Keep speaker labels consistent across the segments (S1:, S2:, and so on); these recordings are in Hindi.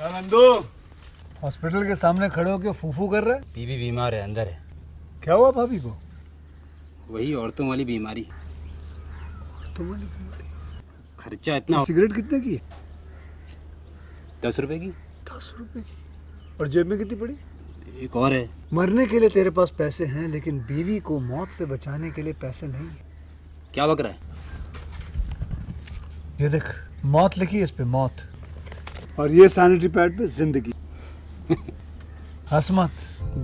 S1: नंदू हॉस्पिटल के सामने खड़े होकर फूफू कर रहा है।
S2: बीवी बीमार है, अंदर है।
S1: क्या हुआ भाभी को?
S2: वही औरतों वाली बीमारी। खर्चा इतना।
S1: सिगरेट कितने की है?
S2: 10 रुपए की।
S1: 10 रुपए की। और जेब में कितनी पड़ी?
S2: एक और है।
S1: मरने के लिए तेरे पास पैसे हैं, लेकिन बीवी को मौत से बचाने के लिए पैसे नहीं है।
S2: क्या बक रहा है?
S1: ये देख, मौत लिखी है इस पे, मौत। और ये सैनिटरी पैड पे जिंदगी। हंस मत।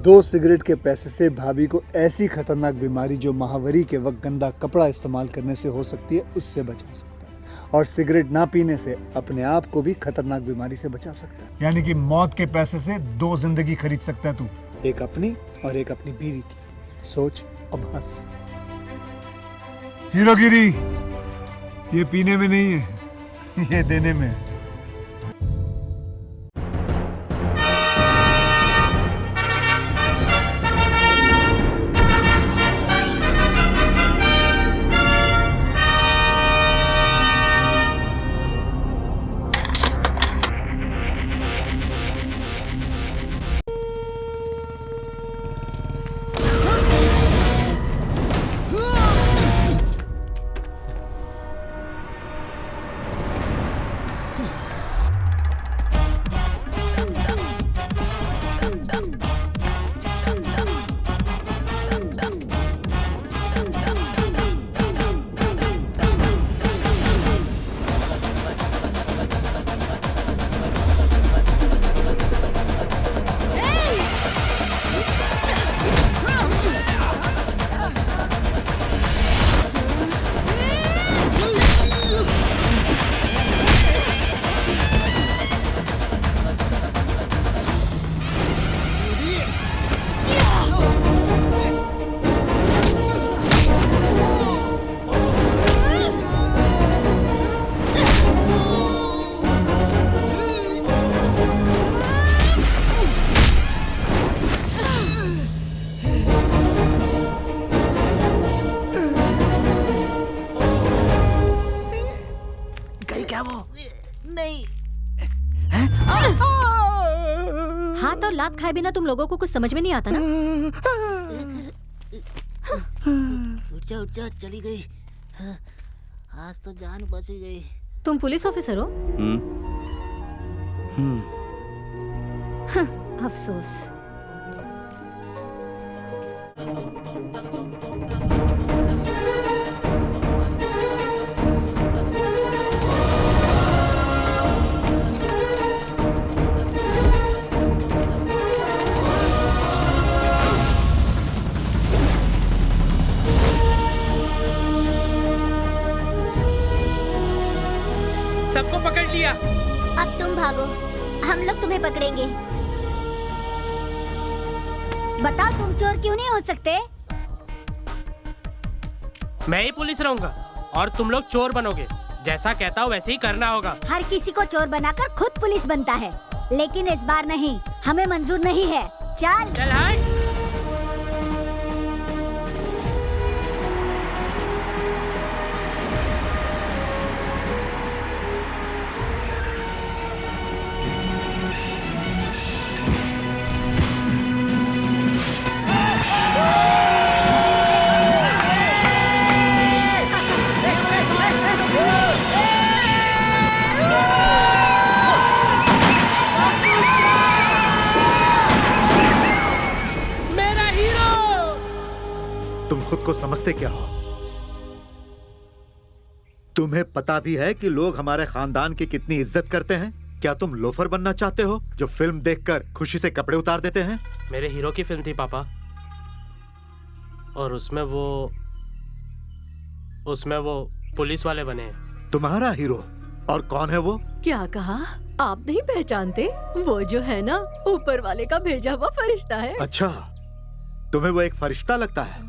S1: 2 सिगरेट के पैसे से भाभी को ऐसी खतरनाक बीमारी जो महावरी के वक्त गंदा कपड़ा इस्तेमाल करने से हो सकती है, उससे बचा सकता है। और सिगरेट ना पीने से अपने आप को भी खतरनाक बीमारी से बचा सकता है। यानी कि मौत के पैसे से 2 जिंदगी खरीद सकता है तू, एक अपनी और एक अपनी बीवी की। सोच अब हंस। हीरोगिरी ये पीने में नहीं है, ये देने में है।
S3: हाथ और लात खाए बिना तुम लोगों को कुछ समझ में नहीं आता ना।
S4: उठ जा चली गई। आज तो जान बच गई।
S3: तुम पुलिस ऑफिसर हो? अफसोस।
S5: सबको पकड़ लिया।
S6: अब तुम भागो, हम लोग तुम्हें पकड़ेंगे। बताओ तुम चोर क्यों नहीं हो सकते?
S5: मैं ही पुलिस रहूंगा और तुम लोग चोर बनोगे। जैसा कहता हूँ वैसे ही करना होगा।
S6: हर किसी को चोर बनाकर खुद पुलिस बनता है, लेकिन इस बार नहीं, हमें मंजूर नहीं है। चल
S5: चल हट।
S7: तुम खुद को समझते क्या हो? तुम्हें पता भी है कि लोग हमारे खानदान की कितनी इज्जत करते हैं? क्या तुम लोफर बनना चाहते हो जो फिल्म देखकर खुशी से कपड़े उतार देते हैं?
S5: मेरे हीरो की फिल्म थी पापा, और उसमें वो पुलिस वाले बने।
S7: तुम्हारा हीरो? और कौन है वो?
S3: क्या कहा? आप नहीं पहचानते? वो जो है ना, ऊपर वाले का भेजा हुआ फरिश्ता है।
S7: अच्छा, तुम्हें वो एक फरिश्ता लगता है?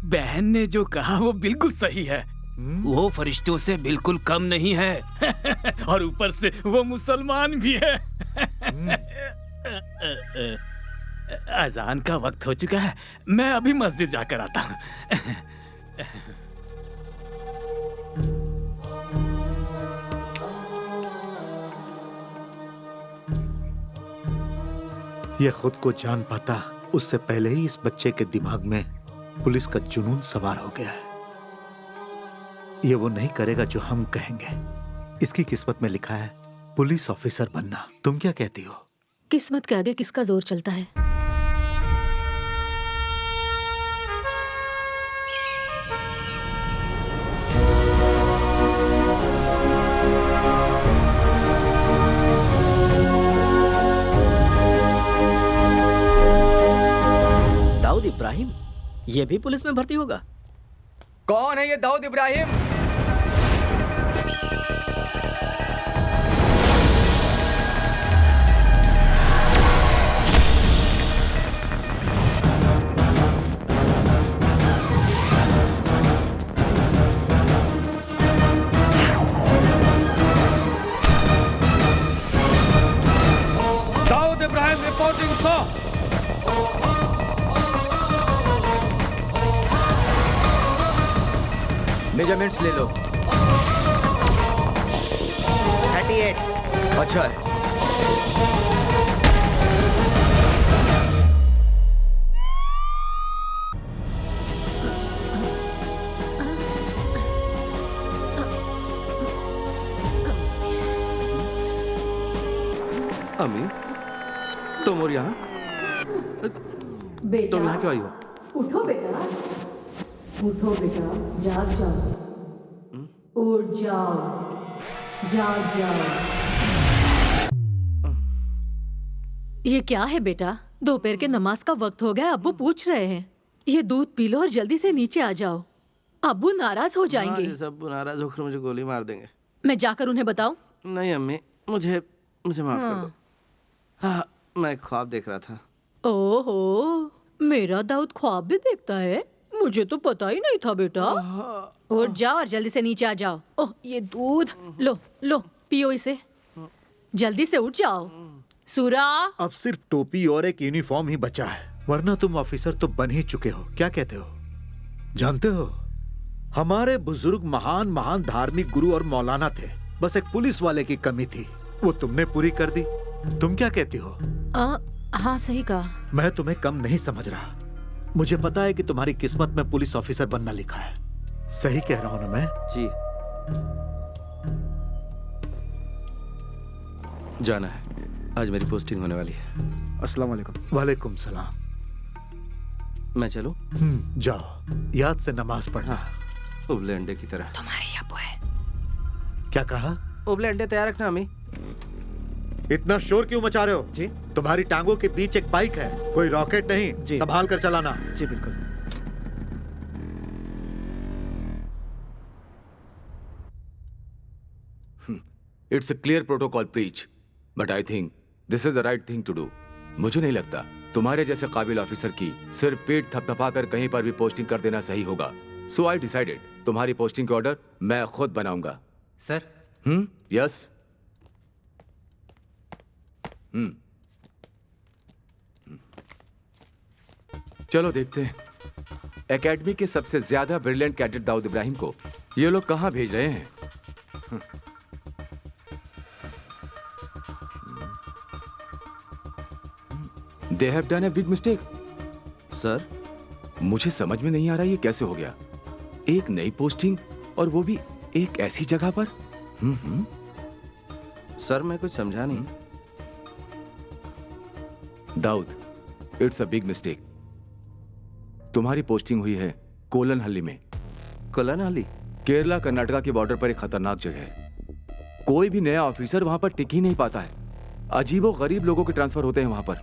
S8: बहन ने जो कहा वो बिल्कुल सही है। वो फरिश्तों से बिल्कुल कम नहीं है। और ऊपर से वो मुसलमान भी है। अजान का वक्त हो चुका है, मैं अभी मस्जिद जाकर आता हूँ।
S7: ये खुद को जान पाता उससे पहले ही इस बच्चे के दिमाग में पुलिस का जुनून सवार हो गया है। ये वो नहीं करेगा जो हम कहेंगे। इसकी किस्मत में लिखा है पुलिस ऑफिसर बनना। तुम क्या कहती हो?
S3: किस्मत के आगे किसका जोर चलता है?
S9: दाऊद इब्राहिम ये भी पुलिस में भर्ती होगा?
S10: कौन है ये Dawood Ibrahim?
S5: Dawood Ibrahim reporting sir.
S10: Measurements ले लो।
S9: 38।
S10: अच्छा है।
S11: अम्मी, तुम और यहाँ? तुम यहाँ क्यों आई हो?
S3: उठो बेटा, उठो बेटा, जाग जाओ, उठ जाओ, जाग जाओ। ये क्या है बेटा? दोपहर के नमाज का वक्त हो गया, अब्बू पूछ रहे हैं। ये दूध पी लो और जल्दी से नीचे आ जाओ, अब्बू नाराज हो जाएंगे।
S11: सब नाराज होकर मुझे गोली मार देंगे।
S3: मैं जाकर उन्हें बताऊं?
S11: नहीं अम्मी, मुझे माफ कर दो। हाँ, मैं ख्वाब देख रहा था।
S3: ओहो, मेरा दाऊद ख्वाब भी देखता है? मुझे तो पता ही नहीं था बेटा। उठ जाओ और जल्दी से नीचे आ जाओ। ओह, ये दूध लो लो, पियो इसे। जल्दी से उठ जाओ। सूरा,
S7: अब सिर्फ टोपी और एक यूनिफॉर्म ही बचा है, वरना तुम ऑफिसर तो बन ही चुके हो। क्या कहते हो? जानते हो, हमारे बुजुर्ग महान महान धार्मिक गुरु और मौलाना थे, बस एक पुलिस वाले की कमी थी, वो तुमने पूरी कर दी। तुम क्या कहती हो?
S3: हाँ सही कहा।
S7: मैं तुम्हें कम नहीं समझ रहा। मुझे पता है कि तुम्हारी किस्मत में पुलिस ऑफिसर बनना लिखा है। सही कह रहा हूं ना मैं?
S11: जी। जाना है, आज मेरी पोस्टिंग होने वाली है।
S1: अस्सलाम वालेकुम।
S7: वालेकुम सलाम।
S11: मैं चलूं?
S7: जाओ, याद से नमाज पढ़ना।
S11: उबले अंडे की तरह।
S3: तुम्हारे अब्बू है।
S7: क्या कहा?
S11: उबले अंडे तैयार रखना अम्मी।
S7: इतना शोर क्यों मचा रहे हो?
S1: जी,
S7: तुम्हारी टांगों के बीच एक बाइक है, कोई रॉकेट नहीं।
S1: जी।
S7: संभाल कर चलाना।
S1: जी बिल्कुल।
S12: It's a clear protocol breach, but I think this is the right thing to do. मुझे नहीं लगता तुम्हारे जैसे काबिल ऑफिसर की सिर्फ पेट थपथपा कर कहीं पर भी पोस्टिंग कर देना सही होगा। सो आई डिसाइडेड, तुम्हारी पोस्टिंग के ऑर्डर मैं खुद बनाऊंगा।
S2: सर।
S12: यस। चलो देखते हैं एकेडमी के सबसे ज्यादा ब्रिलियंट कैडेट दाऊद इब्राहिम को ये लोग कहां भेज रहे हैं। They have done a big mistake.
S11: Sir,
S12: मुझे समझ में नहीं आ रहा ये कैसे हो गया। एक नई पोस्टिंग और वो भी एक ऐसी जगह पर।
S11: सर मैं कुछ समझा नहीं।
S12: Dawood, it's a big mistake. तुम्हारी पोस्टिंग हुई है कोलनहल्ली में।
S11: कोलनहल्ली?
S12: केरला कर्नाटका के बॉर्डर पर एक खतरनाक जगह है। कोई भी नया ऑफिसर वहां पर टिक ही नहीं पाता है। अजीबो गरीब लोगों के ट्रांसफर होते हैं वहां पर।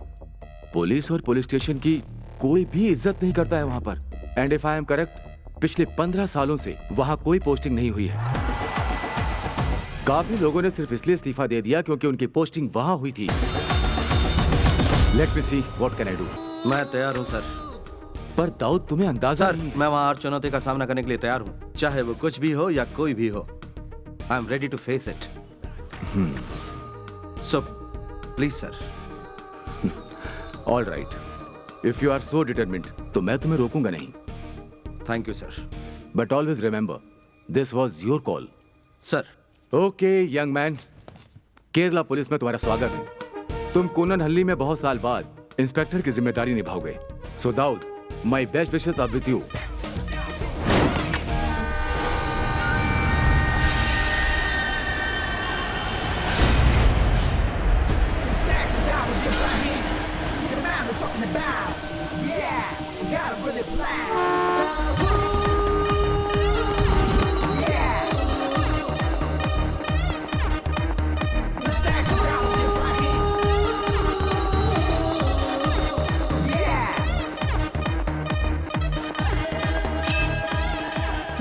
S12: पुलिस और पुलिस स्टेशन की कोई भी इज्जत नहीं करता है वहां पर। And if I am correct, पिछले 15 सालों से वहां कोई पोस्टिंग नहीं हुई है। काफी लोगों ने सिर्फ इसलिए इस्तीफा दे दिया क्योंकि उनकी पोस्टिंग वहां हुई थी। Let me see what can I do.
S11: मैं तैयार हूं सर।
S12: पर दाऊद, तुम्हें अंदाजा
S11: सर, मैं वहां हर चुनौती का सामना करने के लिए तैयार हूं, चाहे वो कुछ भी हो या कोई भी हो। I am ready to face it. So please sir.
S12: All right, if you are so determined तो मैं तुम्हें रोकूंगा नहीं।
S11: Thank you sir.
S12: But always remember, this was your call.
S11: Sir.
S12: Okay young man, Kerala police में तुम्हारा स्वागत है। तुम कोलनहल्ली में बहुत साल बाद इंस्पेक्टर की जिम्मेदारी निभाओगे। So Dawood, my best wishes are with you.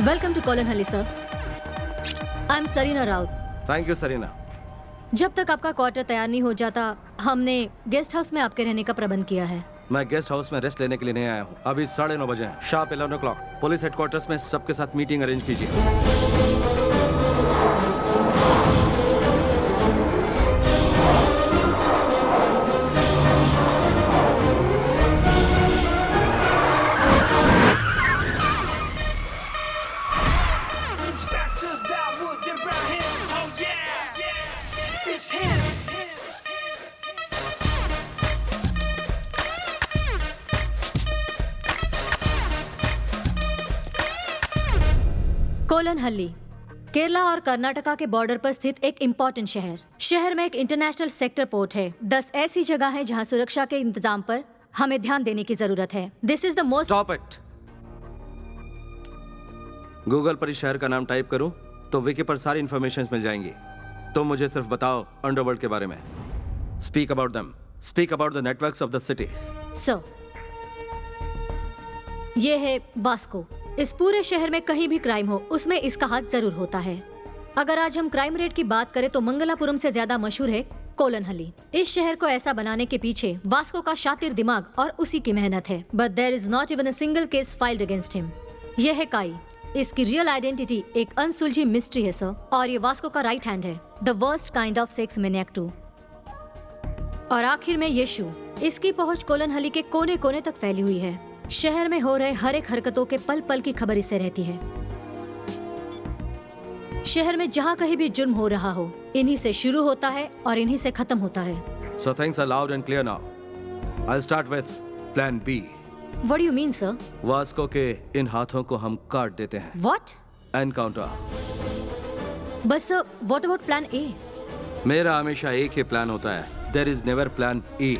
S3: Welcome to Kolanhalli sir. I am Sarina Raut.
S11: Thank you Sarina.
S3: जब तक आपका क्वार्टर तैयार नहीं हो जाता, हमने गेस्ट हाउस में आपके रहने का प्रबंध किया है।
S11: मैं गेस्ट हाउस में रेस्ट लेने के लिए नहीं आया हूँ। अभी 9:30 बजे हैं, शार्प 11 o'clock पुलिस हेडक्वार्टर्स में सबके साथ मीटिंग अरेंज कीजिए।
S3: कोलनहल्ली केरला और कर्नाटका के बॉर्डर पर स्थित एक इम्पोर्टेंट शहर में एक इंटरनेशनल सेक्टर पोर्ट है। 10 ऐसी जगह है जहां सुरक्षा के इंतजाम पर हमें ध्यान देने की जरूरत है। This is the most.
S11: Stop it. Google पर इस शहर का नाम टाइप करूं तो विकी पर सारी इंफॉर्मेशन मिल जाएंगी। तो मुझे सिर्फ बताओ अंडरवर्ल्ड के बारे में। Speak about them. Speak about the networks of the city.
S3: Sir, ये है वास्को। इस पूरे शहर में कहीं भी क्राइम हो, उसमें इसका हाथ जरूर होता है। अगर आज हम क्राइम रेट की बात करें तो मंगलापुरम से ज्यादा मशहूर है कोलनहल्ली। इस शहर को ऐसा बनाने के पीछे वास्को का शातिर दिमाग और उसी की मेहनत है। But there is not even a single case filed against him. यह है काई। इसकी रियल आइडेंटिटी एक अनसुलझी मिस्ट्री है सर, और ये वास्को का राइट हैंड है, the worst kind of sex maniac too. और आखिर में यीशु। इसकी पहुंच कोलनहल्ली के कोने कोने तक फैली हुई है। शहर में हो रहे हर एक हरकतों के पल पल की खबर इसे रहती है। शहर में जहाँ कहीं भी जुर्म हो रहा हो, इन्हीं से शुरू होता है और इन्हीं से खत्म होता है।
S11: So things are loud and clear now. I'll start with Plan B.
S3: What do you mean, sir?
S11: Vasco के इन हाथों को हम काट देते हैं।
S3: What?
S11: एनकाउंटर।
S3: बस sir, what about Plan A?
S11: मेरा हमेशा एक ही प्लान होता है। There is never Plan E.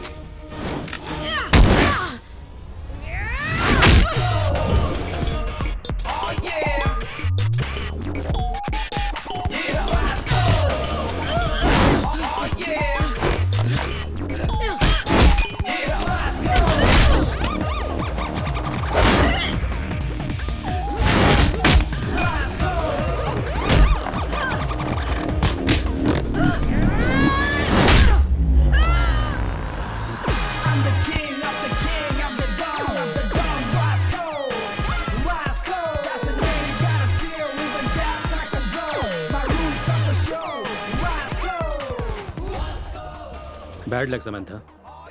S13: Bad luck Samantha.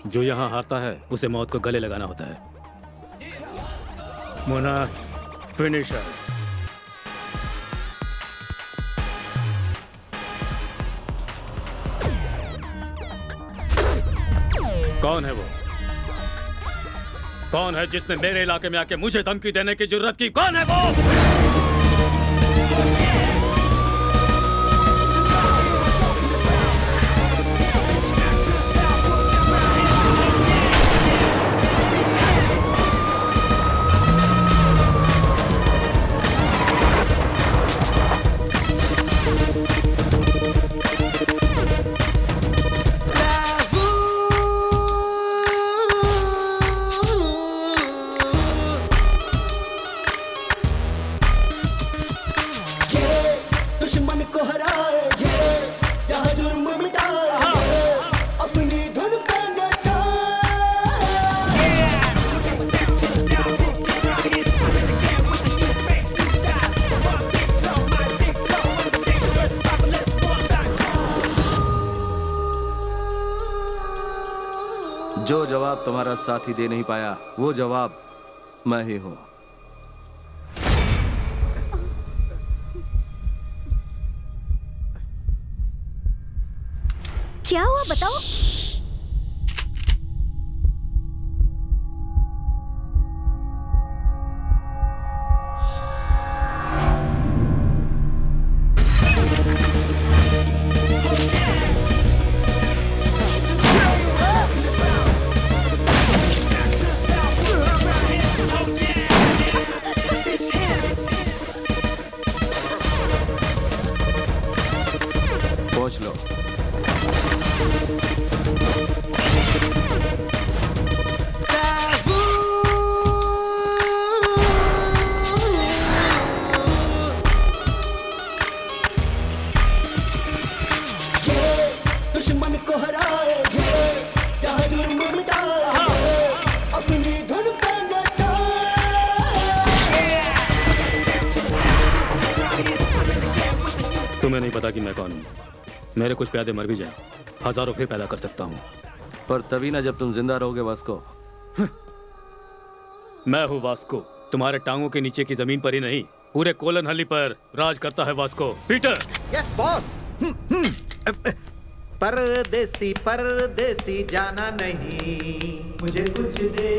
S13: जो यहाँ हारता है उसे मौत को गले लगाना होता है। मोना फिनिशर। कौन है वो? कौन है जिसने मेरे इलाके में आके मुझे धमकी देने की जुर्रत की? कौन है वो?
S11: जो जवाब तुम्हारा साथी दे नहीं पाया, वो जवाब मैं ही हूं।
S6: क्या हुआ बताओ?
S11: वॉच लो।
S14: दुश्मन को हराए क्या जुर्म मिटाए अपनी धुन पे
S13: तुम्हें नहीं पता कि मैं कौन हूँ। मेरे कुछ प्यादे मर भी जाए, हजारों फिर पैदा कर सकता हूँ।
S11: पर तभी ना जब तुम जिंदा रहोगे वास्को।
S13: मैं हूँ वास्को, तुम्हारे टांगों के नीचे की जमीन पर ही नहीं, पूरे कोलनहल्ली पर राज करता है वास्को। पीटर।
S7: Yes boss. परदेसी परदेसी जाना नहीं, मुझे कुछ दे,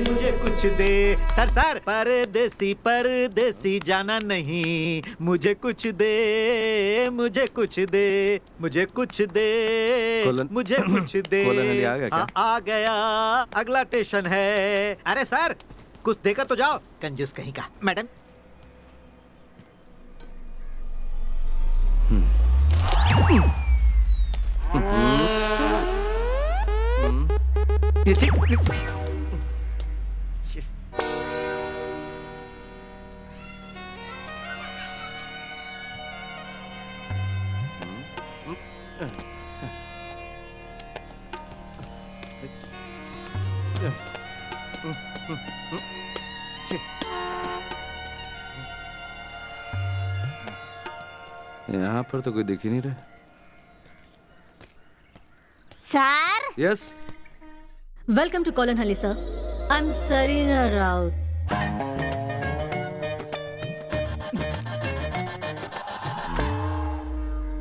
S7: मुझे कुछ दे। सर सर, परदेसी परदेसी जाना नहीं, मुझे कुछ दे, मुझे कुछ दे, मुझे कुछ दे, मुझे कुछ दे।
S11: कोलनहल्ली आ गया क्या?
S7: आ गया, अगला स्टेशन है। अरे सर, कुछ देकर तो जाओ, कंजूस कहीं का। मैडम
S11: यहाँ पर तो कोई दिख ही नहीं रहा।
S6: Sir.
S11: Yes.
S3: Welcome to Kolanhalli sir. I am Sarina Raut.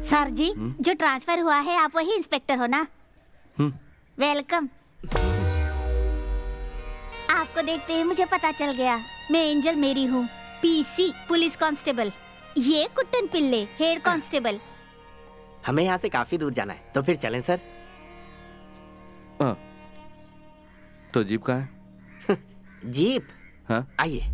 S6: Sir ji, जो ट्रांसफर हुआ है आप वही इंस्पेक्टर हो ना? वेलकम। आपको देखते ही मुझे पता चल गया, मैं एंजल मेरी हूँ, पीसी पुलिस कांस्टेबल। ये कुट्टन पिल्ले हेड कांस्टेबल।
S9: हमें यहाँ से काफी दूर जाना है, तो फिर चलें सर।
S11: तो जीप कहाँ है?
S9: जीप?
S11: हाँ
S9: आइए।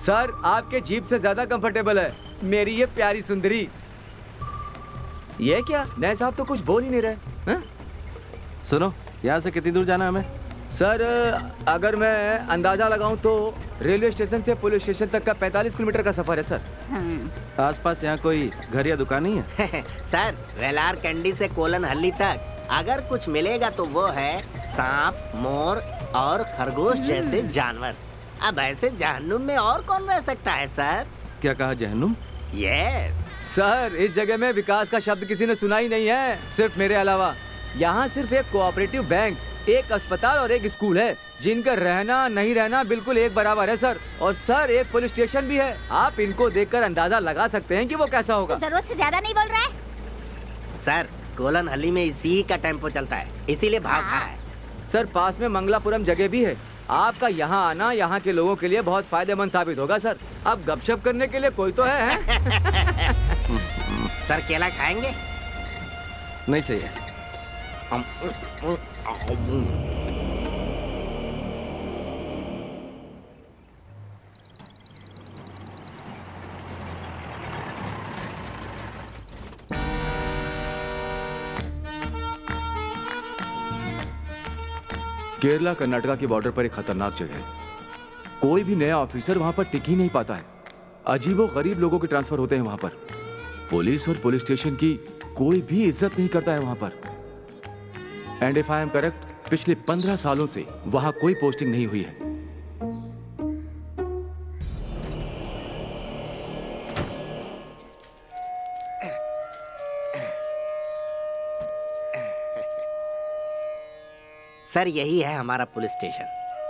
S10: सर, आपके जीप से ज्यादा कंफर्टेबल है मेरी ये प्यारी सुंदरी। ये क्या, नए साहब तो कुछ बोल ही नहीं रहे। हा?
S11: सुनो, यहाँ से कितनी दूर जाना है हमें?
S10: सर, अगर मैं अंदाजा लगाऊं तो रेलवे स्टेशन से पुलिस स्टेशन तक का 45 किलोमीटर का सफर है सर।
S11: आसपास यहाँ कोई घर या दुकान नहीं है?
S9: सर, वेलार कैंडी से कोलनहल्ली तक अगर कुछ मिलेगा तो वो है सांप, मोर और खरगोश जैसे जानवर। अब ऐसे जहन्नुम में और कौन रह सकता है सर?
S11: क्या कहा, जहन्नुम?
S9: यस
S10: सर, इस जगह में विकास का शब्द किसी ने सुना ही नहीं है, सिर्फ मेरे अलावा। यहाँ सिर्फ एक कोऑपरेटिव बैंक, एक अस्पताल और एक स्कूल है, जिनका रहना नहीं रहना बिल्कुल एक बराबर है सर। और सर, एक पुलिस स्टेशन भी है। आप इनको देखकर अंदाजा लगा सकते हैं कि वो कैसा होगा।
S6: जरूरत से ज्यादा नहीं बोल रहा है
S9: सर। कोलनहल्ली में इसी का टेम्पो चलता है, इसीलिए भाव खा है।
S10: सर, पास में मंगलापुरम जगह भी है। आपका यहाँ आना यहाँ के लोगों के लिए बहुत फायदेमंद साबित होगा सर। अब गपशप करने के लिए कोई तो है?
S9: सर, केला खाएंगे?
S11: नहीं चाहिए।
S12: केरला कर्नाटका की बॉर्डर पर एक खतरनाक जगह है। कोई भी नया ऑफिसर वहां पर टिक ही नहीं पाता है। अजीबो गरीब लोगों के ट्रांसफर होते हैं वहां पर। पुलिस और पुलिस स्टेशन की कोई भी इज्जत नहीं करता है वहां पर। And if I am correct, पिछले 15 सालों से वहां कोई पोस्टिंग नहीं हुई है।
S9: सर, यही है हमारा पुलिस स्टेशन।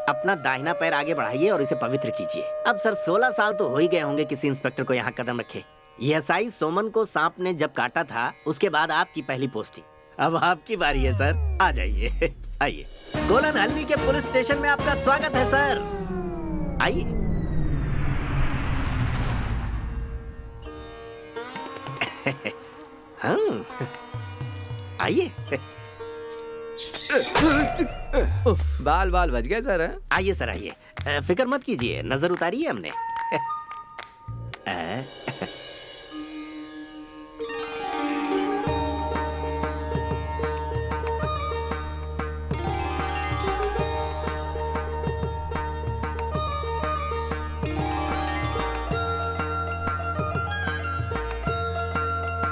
S9: अपना दाहिना पैर आगे बढ़ाइए और इसे पवित्र कीजिए। अब सर, 16 साल तो हो ही गए होंगे किसी इंस्पेक्टर को यहाँ कदम रखे। एसआई सोमन को सांप ने जब काटा था, उसके बाद आपकी पहली पोस्टिंग। अब आपकी बारी है सर, आ जाइए। आइए, कोलनहल्ली के पुलिस स्टेशन में आपका स्वागत है सर। आइए। हाँ आइए।
S10: बाल बाल बच गए सर।
S9: आइए सर आइए, फिक्र मत कीजिए, नजर उतारी है हमने।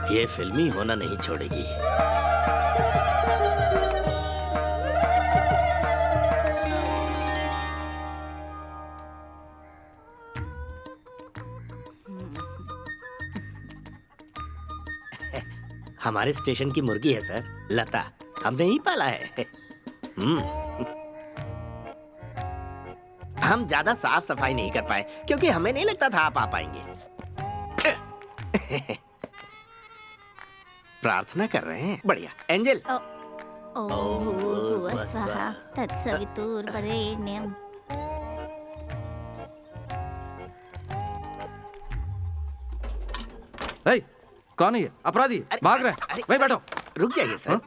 S9: ये फिल्मी होना नहीं छोड़ेगी। हमारे स्टेशन की मुर्गी है सर, लता, हमने ही पाला है। हम ज्यादा साफ सफाई नहीं कर पाए क्योंकि हमें नहीं लगता था आप आ पाएंगे। प्रार्थना कर रहे हैं, बढ़िया। एंजल।
S6: ओम स्वहा तत्सवितुर्वरेण्यम।
S11: कौन है ये अपराधी? भाग रहे हैं। वहीं बैठो।
S9: रुक जाइए सर।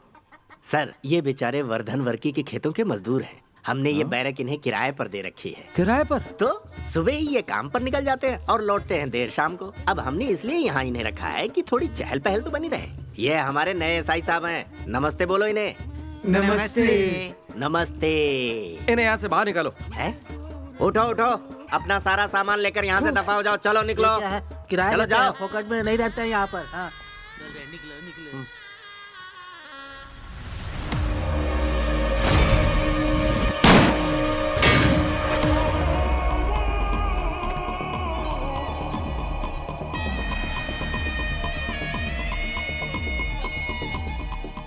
S9: सर ये बेचारे वर्धन वर्की के खेतों के मजदूर हैं। हमने ये बैरक इन्हें किराए पर दे रखी है।
S11: किराए पर?
S9: तो सुबह ही ये काम पर निकल जाते हैं और लौटते हैं देर शाम को। अब हमने इसलिए यहाँ इन्हें रखा है कि थोड़ी चहल पहल तो बनी रहे। ये हमारे नए एसआई साहब हैं। नमस्ते बोलो इन्हें।
S11: नमस्ते।
S9: नमस्ते।
S11: इन्हें यहाँ से बाहर निकालो।
S9: है? उठो उठो, अपना सारा सामान लेकर यहाँ से दफा हो जाओ। चलो निकलो।
S4: किराया
S9: चलो
S4: लेते हैं,
S9: जाओ।
S4: फोकट में नहीं रहते हैं यहाँ पर। हाँ निकलो निकलो।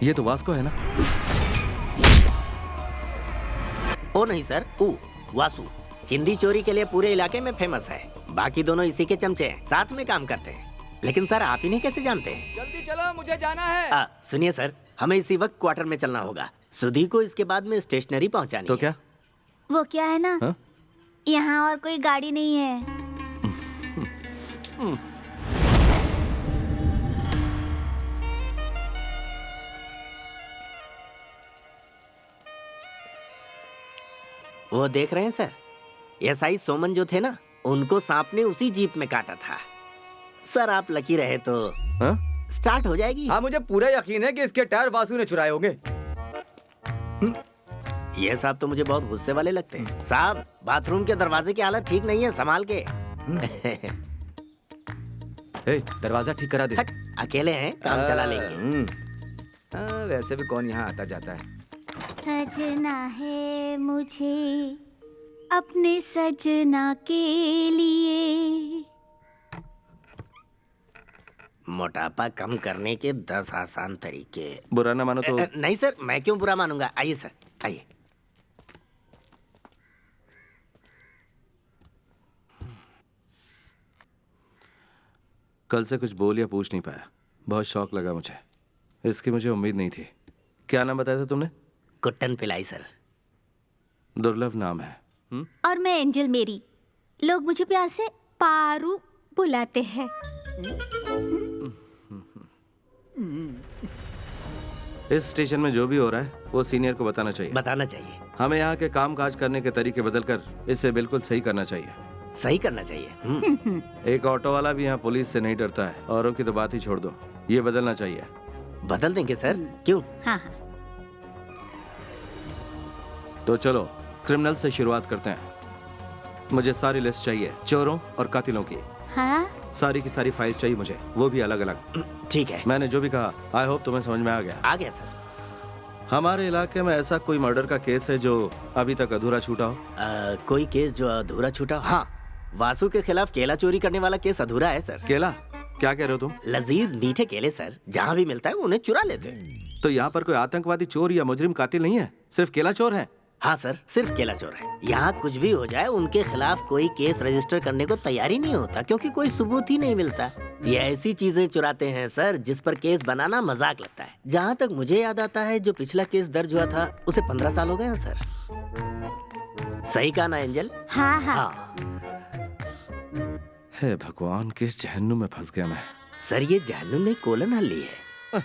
S11: ये तो वास्को है ना?
S9: ओ नहीं सर, वासु चिंदी चोरी के लिए पूरे इलाके में फेमस है। बाकी दोनों इसी के चमचे हैं, साथ में काम करते हैं। लेकिन सर आप इन्हें कैसे जानते हैं?
S10: जल्दी चलो, मुझे जाना है।
S9: सुनिए सर, हमें इसी वक्त क्वार्टर में चलना होगा। सुधी को इसके बाद में स्टेशनरी पहुंचानी
S11: तो क्या?
S6: वो क्या है ना,
S11: हा?
S6: यहाँ और कोई गाड़ी नहीं है।
S9: वो देख रहे हैं सर, एसआई सोमन जो थे ना, उनको सांप ने उसी जीप में काटा था। सर आप लकी रहे तो स्टार्ट हो जाएगी।
S10: हाँ मुझे पूरा यकीन है कि इसके टायर वासु ने चुराए होंगे।
S9: ये साहब तो मुझे बहुत गुस्से वाले लगते हैं। साहब बाथरूम के दरवाजे की हालत ठीक नहीं है, संभाल के।
S10: दरवाजा ठीक करा दे।
S9: अकेले हैं, काम चला लेंगे।
S10: वैसे भी कौन यहाँ आता जाता है।
S6: सजना है मुझे अपने सजना के लिए।
S9: मोटापा कम करने के 10 आसान तरीके।
S11: बुरा ना मानो तो।
S9: नहीं सर, मैं क्यों बुरा मानूंगा। आइए सर, आइए।
S11: कल से कुछ बोल या पूछ नहीं पाया, बहुत शौक लगा मुझे। इसकी मुझे उम्मीद नहीं थी। क्या नाम बताया था तुमने?
S9: कुट्टन पिलाई सर।
S11: दुर्लभ नाम है।
S6: और मैं एंजल मेरी, लोग मुझे प्यार से पारू बुलाते हैं।
S11: इस स्टेशन में जो भी हो रहा है वो सीनियर को बताना चाहिए।
S9: बताना चाहिए।
S11: हमें यहाँ के काम काज करने के तरीके बदलकर इसे बिल्कुल सही करना चाहिए।
S9: सही करना चाहिए।
S11: एक ऑटो वाला भी यहाँ पुलिस से नहीं डरता है। औरों की तो बात ही छोड़ दो, ये बदलना चाहिए।
S9: बदल देंगे सर, क्यों?
S6: हाँ हाँ।
S11: तो चलो क्रिमिनल से शुरुआत करते हैं। मुझे सारी लिस्ट चाहिए चोरों और कातिलों की।
S6: हाँ?
S11: सारी की सारी फाइल्स चाहिए मुझे, वो भी अलग अलग।
S9: ठीक है।
S11: मैंने जो भी कहा आई होप तुम्हें समझ में आ गया।
S9: आ गया सर।
S11: हमारे इलाके में ऐसा कोई मर्डर का केस है जो अभी तक अधूरा छूटा हो?
S9: कोई केस जो अधूरा छूटा? हाँ, वासु के खिलाफ केला चोरी करने वाला केस अधूरा है सर।
S11: केला? क्या कह रहे हो तुम?
S9: लजीज मीठे केले सर, जहाँ भी मिलता है उन्हें चुरा लेते।
S11: तो यहाँ पर कोई आतंकवादी चोर या मुजरिम कातिल नहीं है, सिर्फ केला चोर है?
S9: हाँ सर, सिर्फ केला चोर है। यहाँ कुछ भी हो जाए उनके खिलाफ कोई केस रजिस्टर करने को तैयार ही नहीं होता, क्योंकि कोई सबूत ही नहीं मिलता। ये ऐसी चीजें चुराते हैं सर जिस पर केस बनाना मजाक लगता है। जहाँ तक मुझे याद आता है, जो पिछला केस दर्ज हुआ था उसे 15 साल हो गए हैं सर। सही कहा ना एंजल?
S6: हाँ हाँ।
S11: हे भगवान, किस जहन्नुम में फंस गया मैं।
S9: सर ये जहन्नुम ने कोलन हल ली है।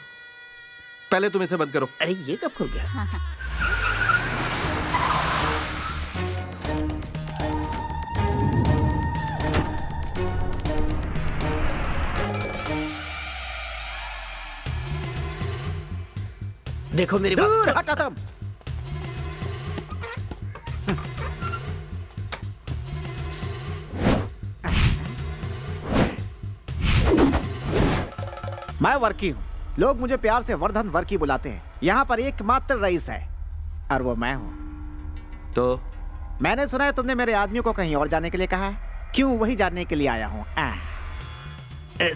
S11: पहले तुम इसे बंद करो।
S9: अरे ये कब खुल गया?
S6: हाँ हाँ।
S9: देखो मेरी
S15: दूर हटो तुम। मैं वर्की हूँ, लोग मुझे प्यार से वर्धन वर्की बुलाते हैं। यहाँ पर एकमात्र रईस है और वो मैं हूँ।
S11: तो
S15: मैंने सुना है तुमने मेरे आदमियों को कहीं और जाने के लिए कहा है। क्यों, वही जानने के लिए आया हूँ।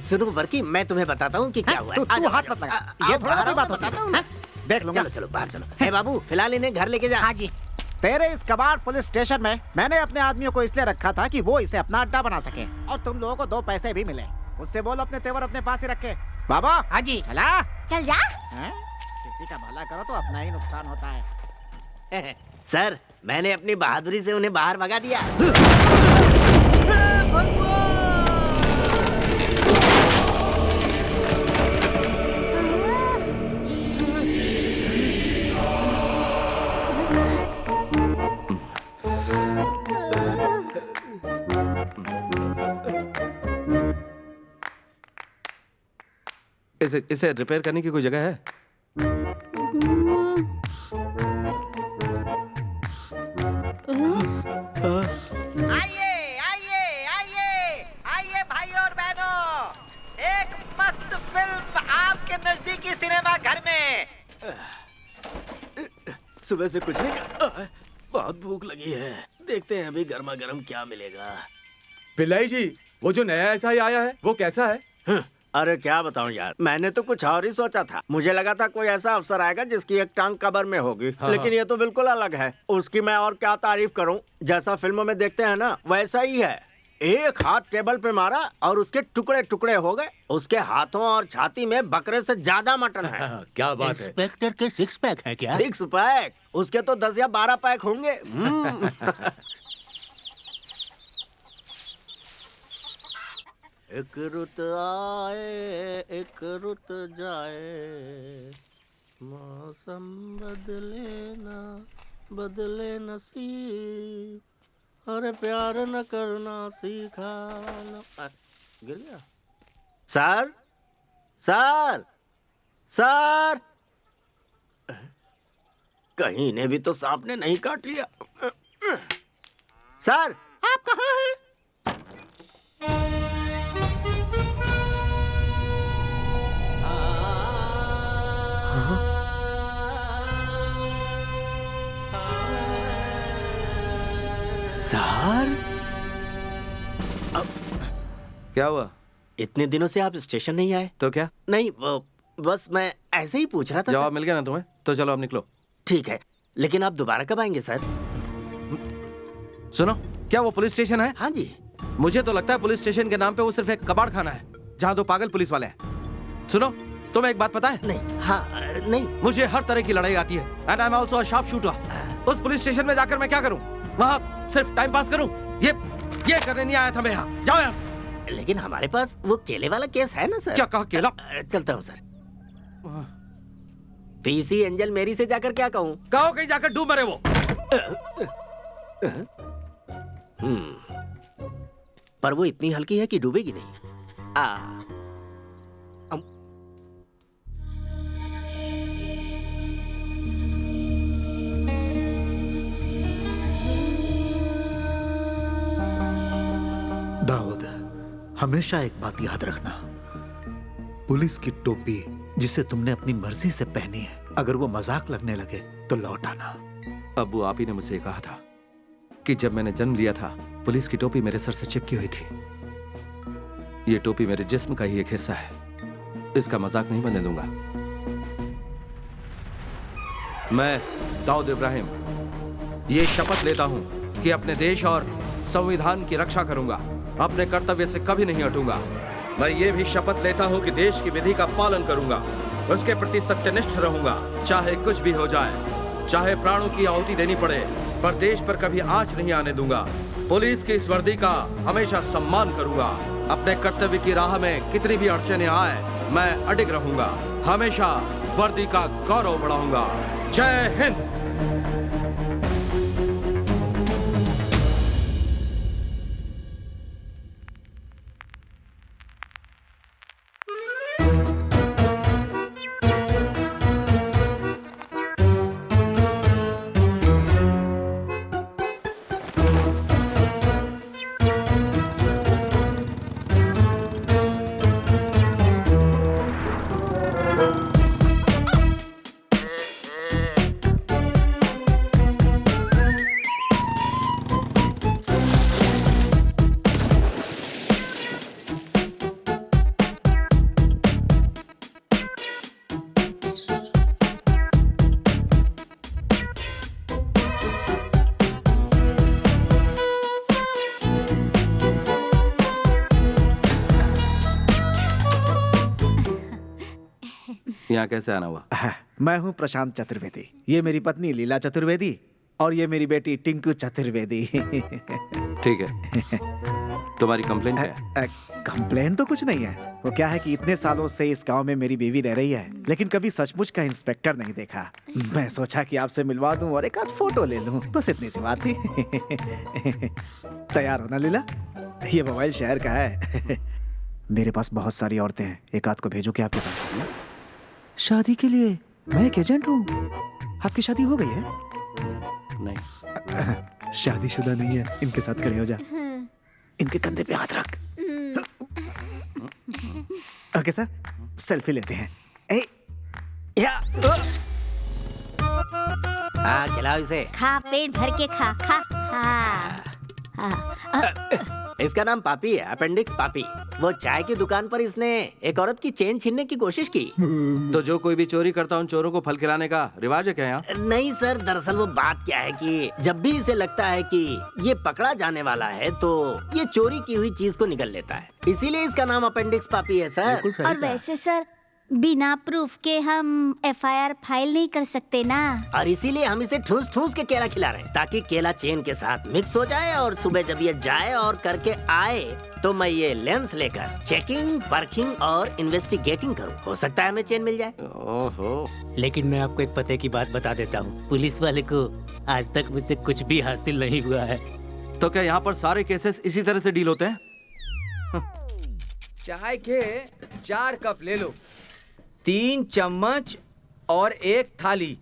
S9: सुनो वर्की, मैं तुम्हें बताता हूँ कि क्या हुआ है।
S15: तू हाथ मत लगा, ये थोड़ा कोई बात होती है। देख लूंगा।
S9: चलो चलो बाहर चलो। हे बाबू, फिलहाल इन्हें घर लेके जा।
S15: हाँ जी। तेरे इस कबाड़ पुलिस स्टेशन में मैंने अपने आदमियों को इसलिए रखा था कि वो इसे अपना अड्डा बना सके और तुम लोगों को 2 पैसे भी मिले। उससे बोल अपने तेवर अपने पास ही रखे। बाबा।
S6: हाँ जी।
S15: चला
S6: चल जा।
S15: किसी का भला करो तो अपना ही नुकसान होता है।
S9: सर, मैंने अपनी बहादुरी से उन्हें बाहर भगा दिया।
S11: इसे रिपेयर करने की कोई जगह है?
S16: आइए आइए आइए आइए भाई और बहनों, एक मस्त फिल्म आपके नजदीकी सिनेमा घर में।
S8: सुबह से कुछ नहीं खाया, बहुत भूख लगी है। देखते हैं अभी गर्मा गर्म क्या मिलेगा।
S12: पिल्लाई जी, वो जो नया एसआई आया है वो कैसा है?
S9: अरे क्या बताऊं यार, मैंने तो कुछ और ही सोचा था। मुझे लगा था कोई ऐसा अफसर आएगा जिसकी एक टांग कबर में होगी।
S12: हाँ,
S9: लेकिन ये तो बिल्कुल अलग है। उसकी मैं और क्या तारीफ करूं, जैसा फिल्मों में देखते हैं ना वैसा ही है। एक हाथ टेबल पे मारा और उसके टुकड़े टुकड़े हो गए। उसके हाथों और छाती में बकरे से ज्यादा मटन है।
S8: क्या बात है?
S9: इंस्पेक्टर के 6 पैक है क्या? 6 पैक? उसके तो 10 या 12 पैक होंगे। एक रुत आए एक रुत जाए, मौसम बदले ना बदले नसीब, अरे प्यार न करना सीखा न। गिर गया। सर सर सर, कहीं इन्हें भी तो सांप ने नहीं काट लिया। सर आप कहाँ हैं? सर
S11: क्या हुआ?
S9: इतने दिनों से आप स्टेशन नहीं आए?
S11: तो क्या?
S9: नहीं, बस मैं ऐसे ही पूछ रहा था।
S11: जवाब मिल गया ना तुम्हें? तो चलो अब निकलो।
S9: ठीक है, लेकिन आप दोबारा कब आएंगे सर?
S11: सुनो, क्या वो पुलिस स्टेशन है?
S9: हाँ जी। मुझे
S11: तो लगता है पुलिस स्टेशन के नाम पे वो सिर्फ एक कबाड़ खाना है जहाँ 2 पागल पुलिस वाले हैं। सुनो, तुम्हें एक बात पता है?
S9: नहीं। हाँ नहीं।
S11: मुझे हर तरह की लड़ाई आती है and I am also a sharp shooter. उस पुलिस स्टेशन में जाकर मैं क्या करूं? वहाँ सिर्फ टाइम पास करूं? ये करने नहीं आया था मैं यहाँ। जाओ यहाँ से।
S9: लेकिन हमारे पास वो केले वाला केस है ना सर?
S11: क्या कहा केला?
S9: चलता हूँ सर। पीसी एंजल मेरी से जाकर क्या कहूँ?
S11: कहो कहीं जाकर डूब मरे वो।
S9: पर वो इतनी हल्की है कि डूबेगी नहीं।
S7: दाऊद, हमेशा एक बात याद रखना, पुलिस की टोपी जिसे तुमने अपनी मर्जी से पहनी है, अगर वो मजाक लगने लगे तो लौट आना।
S11: अब्बू आप ही ने मुझसे कहा था कि जब मैंने जन्म लिया था पुलिस की टोपी मेरे सर से चिपकी हुई थी। ये टोपी मेरे जिस्म का ही एक हिस्सा है, इसका मजाक नहीं बनने दूंगा। मैं दाऊद इब्राहिम ये शपथ लेता हूं कि अपने देश और संविधान की रक्षा करूंगा, अपने कर्तव्य से कभी नहीं हटूंगा। मैं ये भी शपथ लेता हूं कि देश की विधि का पालन करूंगा, उसके प्रति सत्यनिष्ठ रहूंगा, चाहे कुछ भी हो जाए, चाहे प्राणों की आहुति देनी पड़े, पर देश पर कभी आंच नहीं आने दूंगा। पुलिस की इस वर्दी का हमेशा सम्मान करूंगा। अपने कर्तव्य की राह में कितनी भी अड़चने आए, मैं अडिग रहूंगा, हमेशा वर्दी का गौरव बढ़ाऊंगा। जय हिंद। यहाँ कैसे आना हुआ?
S15: मैं हूँ प्रशांत चतुर्वेदी, ये मेरी पत्नी लीला चतुर्वेदी और ये मेरी बेटी टिंकू चतुर्वेदी।
S11: ठीक है, तुम्हारी कंप्लेंट क्या है?
S15: कंप्लेन तो कुछ नहीं है। वो क्या है कि इतने सालों से इस गांव में मेरी बीवी रह रही है, लेकिन कभी सचमुच का इंस्पेक्टर नहीं देखा। मैं सोचा कि आपसे मिलवा दूं और एक आध फोटो ले लूं, बस इतनी सी बात थी। तैयार हो ना लीला? ये मोबाइल शहर का है। मेरे पास बहुत सारी औरतें हैं, एक आध को भेजो क्या आपके पास? शादी के लिए मैं एक एजेंट हूँ। आपकी शादी हो गई है?
S11: नहीं।
S15: शादीशुदा नहीं है। इनके साथ खड़े हो जा, इनके कंधे पे हाथ रख। ओके सर, सेल्फी लेते हैं।
S9: हाँ, खिलाओ इसे।
S6: खा, पेट भर के खा खा। हाँ।
S9: इसका नाम पापी है, अपेंडिक्स पापी। वो चाय की दुकान पर इसने एक औरत की चेन छीनने की कोशिश की।
S11: तो जो कोई भी चोरी करता उन चोरों को फल खिलाने का रिवाज है क्या यहाँ?
S9: नहीं सर, दरअसल वो बात क्या है कि जब भी इसे लगता है कि ये पकड़ा जाने वाला है तो ये चोरी की हुई चीज को निगल लेता है, इसीलिए इसका नाम अपेंडिक्स पापी है सर।
S6: और वैसे सर, बिना प्रूफ के हम FIR फाइल नहीं कर सकते ना।
S9: और इसीलिए हम इसे ठूस ठूस के केला खिला रहे हैं, ताकि केला चेन के साथ मिक्स हो जाए और सुबह जब ये जाए और करके आए तो मैं ये लेंस लेकर चेकिंग, परखिंग और इन्वेस्टिगेटिंग करूं। हो सकता है हमें चेन मिल जाए।
S11: ओहो।
S5: लेकिन मैं आपको एक पते की बात बता देता हूँ, पुलिस वाले को आज तक मुझसे कुछ भी हासिल नहीं हुआ है।
S11: तो क्या यहाँ पर सारे केसेस इसी तरह से डील होते हैं?
S10: चाय के 4 कप ले लो, 3 चम्मच और 1 थाली,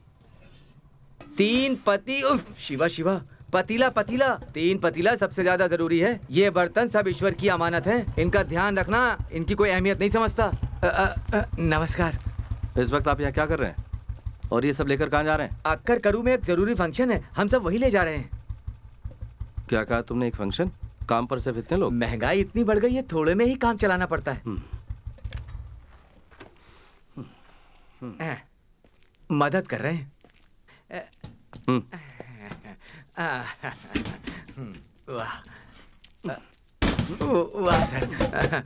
S10: 3 पति शिवा शिवा पतीला पतीला 3 पतीला सबसे ज्यादा जरूरी है। ये बर्तन सब ईश्वर की अमानत है, इनका ध्यान रखना, इनकी कोई अहमियत नहीं समझता। नमस्कार।
S11: इस वक्त आप यहाँ क्या कर रहे हैं और ये सब लेकर कहाँ जा रहे हैं?
S10: अक्कर करू में एक जरूरी फंक्शन है, हम सब वही ले जा रहे हैं।
S11: क्या कहा तुमने? एक फंक्शन? काम पर सिर्फ इतने लोग?
S10: महंगाई इतनी बढ़ गई है, थोड़े में ही काम चलाना पड़ता है। मदद कर रहे हैं। वाह वाह सर।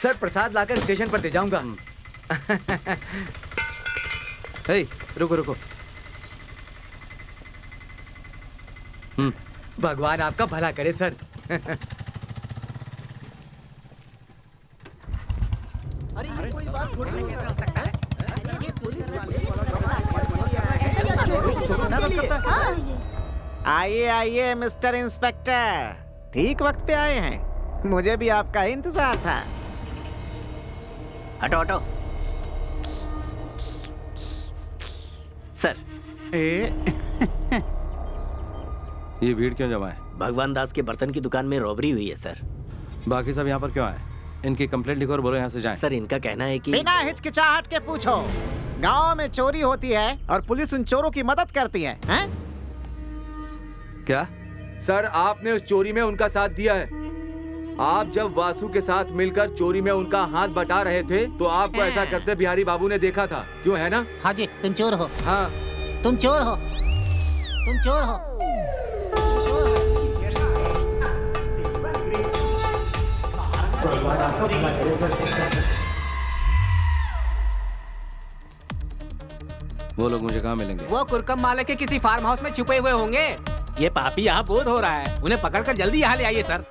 S10: सर प्रसाद लाकर स्टेशन पर दे जाऊंगा।
S11: हे, रुको रुको।
S10: भगवान आपका भला करे सर।
S15: अरे ये कोई बात छोड़ नहीं कर सकता है। ये पुलिस आइए आइए मिस्टर इंस्पेक्टर, ठीक वक्त पे आए हैं। मुझे भी आपका इंतजार था।
S9: हटो हटो। सर
S11: ये भीड़ क्यों जमा है?
S9: भगवान दास के बर्तन की दुकान में रॉबरी हुई है सर।
S11: बाकी सब यहाँ पर क्यों आए? इनकी कंप्लेंट लिखो और बोलो यहाँ से जाएं।
S9: सर इनका कहना है कि
S15: बिना हिचकिचाहट के पूछो। गांव में चोरी होती है और पुलिस उन चोरों की मदद करती है, हैं?
S11: क्या?
S10: सर आपने उस चोरी में उनका साथ दिया है। आप जब वासु के साथ मिलकर चोरी में उनका हाथ बटा रहे थे तो आपको ऐसा करते बिहारी बाबू ने देखा था, क्यों है ना?
S4: हाँ जी, तुम चोर हो।
S10: हाँ
S4: तुम चोर हो, तुम चोर हो।
S11: वो लोग मुझे कहाँ मिलेंगे?
S5: वो कुरकम माले के किसी फार्म हाउस में छुपे हुए होंगे। ये पापी यहाँ बोध हो रहा है, उन्हें पकड़कर जल्दी यहाँ ले आइए sir.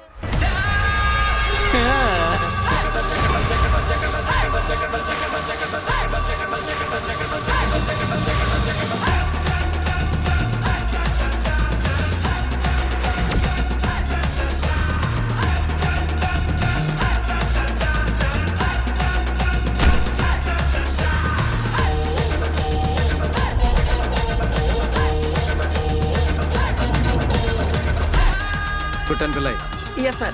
S11: Kutton Pillai.
S9: Yes sir.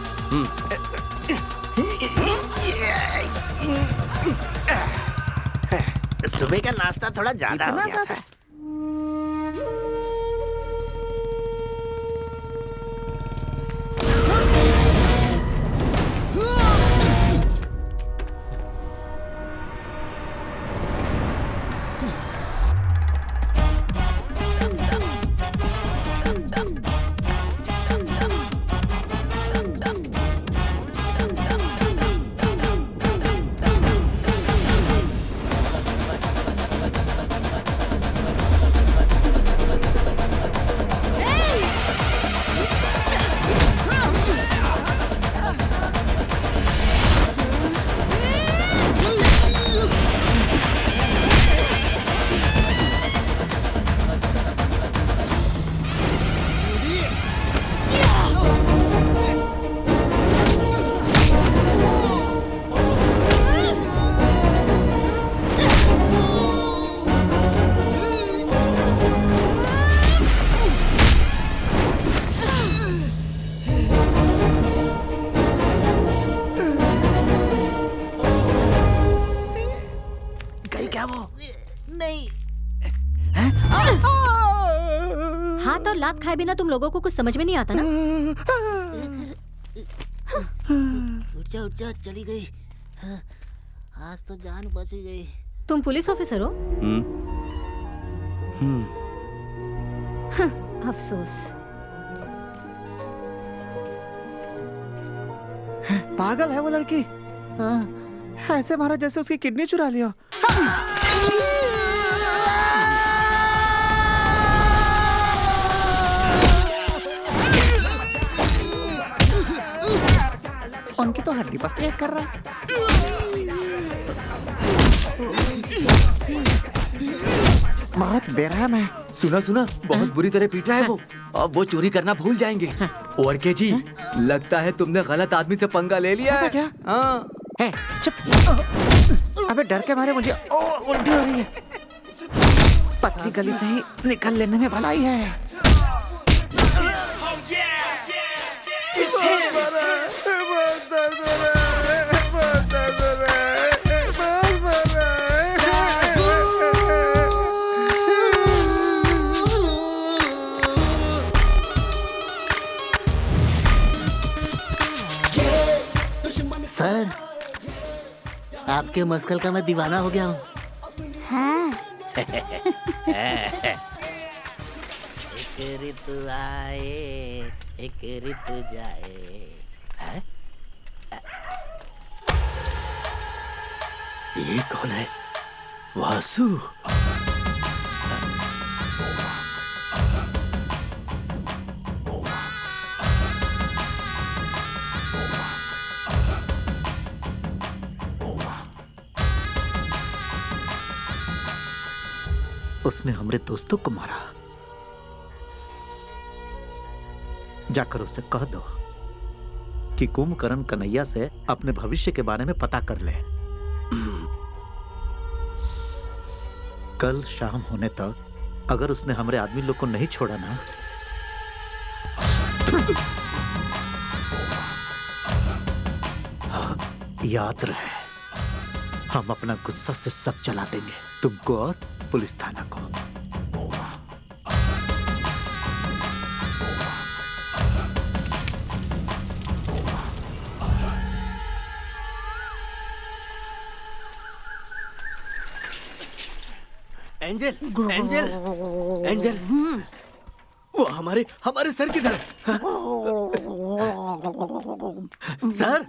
S9: सुबह का नाश्ता थोड़ा ज्यादा हो गया था।
S3: हाथ और लात खाए बिना तुम लोगों को कुछ समझ में नहीं आता ना?
S4: उठ जा चली गई। आज तो जान बच ही गई।
S3: तुम पुलिस ऑफिसर हो? अफसोस।
S15: पागल है वो लड़की। ऐसे मारा जैसे उसकी किडनी चुरा लिया। उनकी तो हड्डी पसली कर रहा है। बहुत बेरहम है।
S10: सुना बहुत बुरी तरह पीटा है वो। अब वो चोरी करना भूल जाएंगे। और के जी लगता है तुमने गलत आदमी से पंगा ले लिया।
S15: ऐसा क्या? है चुप। अबे डर के मारे मुझे उल्टी हो रही है। पतली गली से ही निकल लेने में भलाई है।
S4: सर, आपके मस्कल का मैं दीवाना हो गया हूँ।
S6: हाँ।
S4: एक ऋतु आए, एक ऋतु जाए। है?
S10: ये कौन है? वासु।
S7: उसने हमारे दोस्तों को मारा। जाकर उससे कह दो कि कुंभकर्ण कन्हैया से अपने भविष्य के बारे में पता कर ले। कल शाम होने तक अगर उसने हमारे आदमी लोग को नहीं छोड़ा ना, याद रहे हम अपना गुस्सा से सब चला देंगे, तुमको और पुलिस थाना को।
S10: एंजल, एंजल, एंजल, वो हमारे सर किधर है? सर,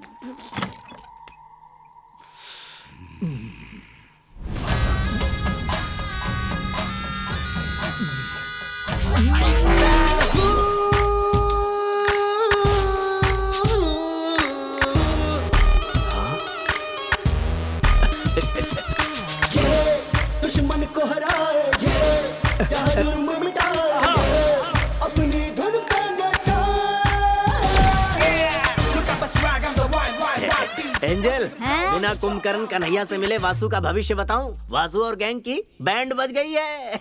S9: एंजल, बिना कुंभकर्ण कन्हैया से मिले वासु का भविष्य बताऊं? वासु और गैंग की बैंड बज गई है।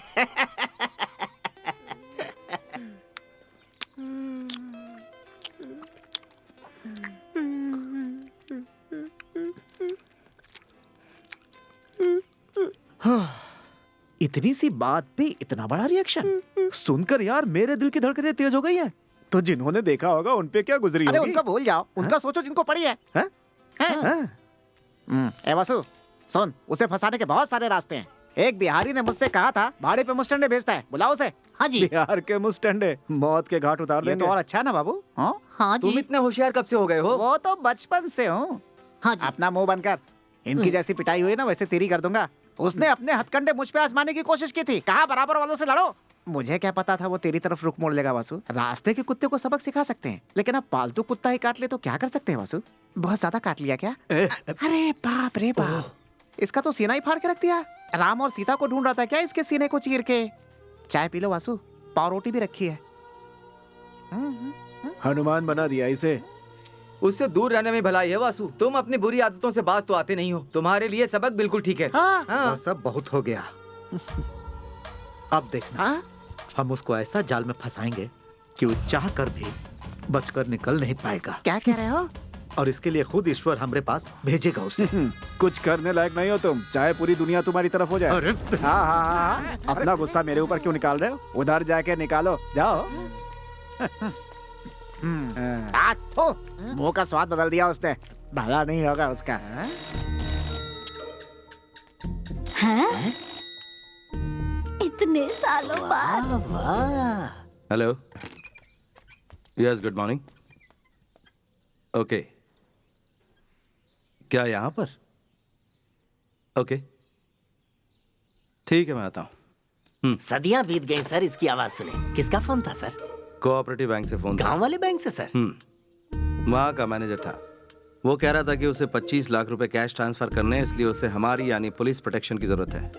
S15: इतनी सी बात पे इतना बड़ा रिएक्शन सुनकर यार मेरे दिल की धड़कनें तेज हो गई हैं। तो जिन्होंने देखा होगा उन पे क्या गुजरी
S17: अरे
S15: होगी?
S17: उनका भूल जाओ, उनका सोचो जिनको पड़ी है। ए वासु, सुन, उसे फंसाने के बहुत सारे रास्ते हैं। एक बिहारी ने मुझसे कहा था भाड़े पे मुस्टंडे भेजता है, बुलाओ उसे।
S9: हाँ जी।
S15: बिहार के मुस्टंडे मौत के घाट उतार
S17: ये
S15: देंगे।
S17: तो और अच्छा है ना बाबू। हाँ
S10: तुम इतने होशियार कब से हो गए हो?
S17: वो तो बचपन से हूँ।
S9: हाँ
S17: अपना मुंह बंद कर। इनकी जैसी पिटाई हुई ना वैसे तेरी कर दूंगा। उसने अपने हथकंडे मुझ पे आजमाने की कोशिश की थी, कहा बराबर वालों से लड़ो। मुझे क्या पता था वो तेरी तरफ रुख मोड़ लेगा वासु। रास्ते के कुत्ते को सबक सिखा सकते हैं, लेकिन अब पालतू कुत्ता ही काट ले तो क्या कर सकते हैं वासु? बहुत ज्यादा काट लिया क्या? अरे बाप रे बाप, इसका तो सीना ही फाड़ के रख दिया। राम और सीता को ढूंढ रहा था क्या इसके सीने को चीर के? चाय पी लो वासु, पाव रोटी भी रखी है।
S15: हनुमान बना दिया इसे।
S10: उससे दूर रहने में भलाई है वासु। तुम अपनी बुरी आदतों से बाज तो आते नहीं हो। तुम्हारे लिए सबक बिल्कुल ठीक है।
S7: वो सब बहुत हो गया। अब देखना, हम उसको ऐसा जाल में फंसाएंगे कि वो चाह कर भी बचकर निकल नहीं पाएगा।
S17: क्या कह रहे हो?
S7: और इसके लिए खुद ईश्वर हमारे पास भेजेगा उसे।
S15: कुछ करने लायक नहीं हो तुम, चाहे पूरी दुनिया तुम्हारी तरफ हो जाए। हाँ हाँ हाँ, अपना गुस्सा मेरे ऊपर क्यों निकाल रहे हो? उधर जाके निकालो, जाओ।
S17: मुंह का स्वाद बदल दिया उसने, भला नहीं होगा उसका।
S6: हाँ? इतने सालों बाद।
S11: Hello, yes, good morning. Okay, क्या यहाँ पर? ओके, ठीक है, मैं आता हूँ।
S9: सदियां बीत गई सर, इसकी आवाज सुने। किसका फोन था सर?
S11: कोऑपरेटिव बैंक से फोन था।
S9: गांव वाले बैंक से सर?
S11: वहाँ का मैनेजर था। वो कह रहा था कि उसे 25 लाख रुपए कैश ट्रांसफर करने हैं, इसलिए उसे हमारी यानी पुलिस प्रोटेक्शन की जरूरत है।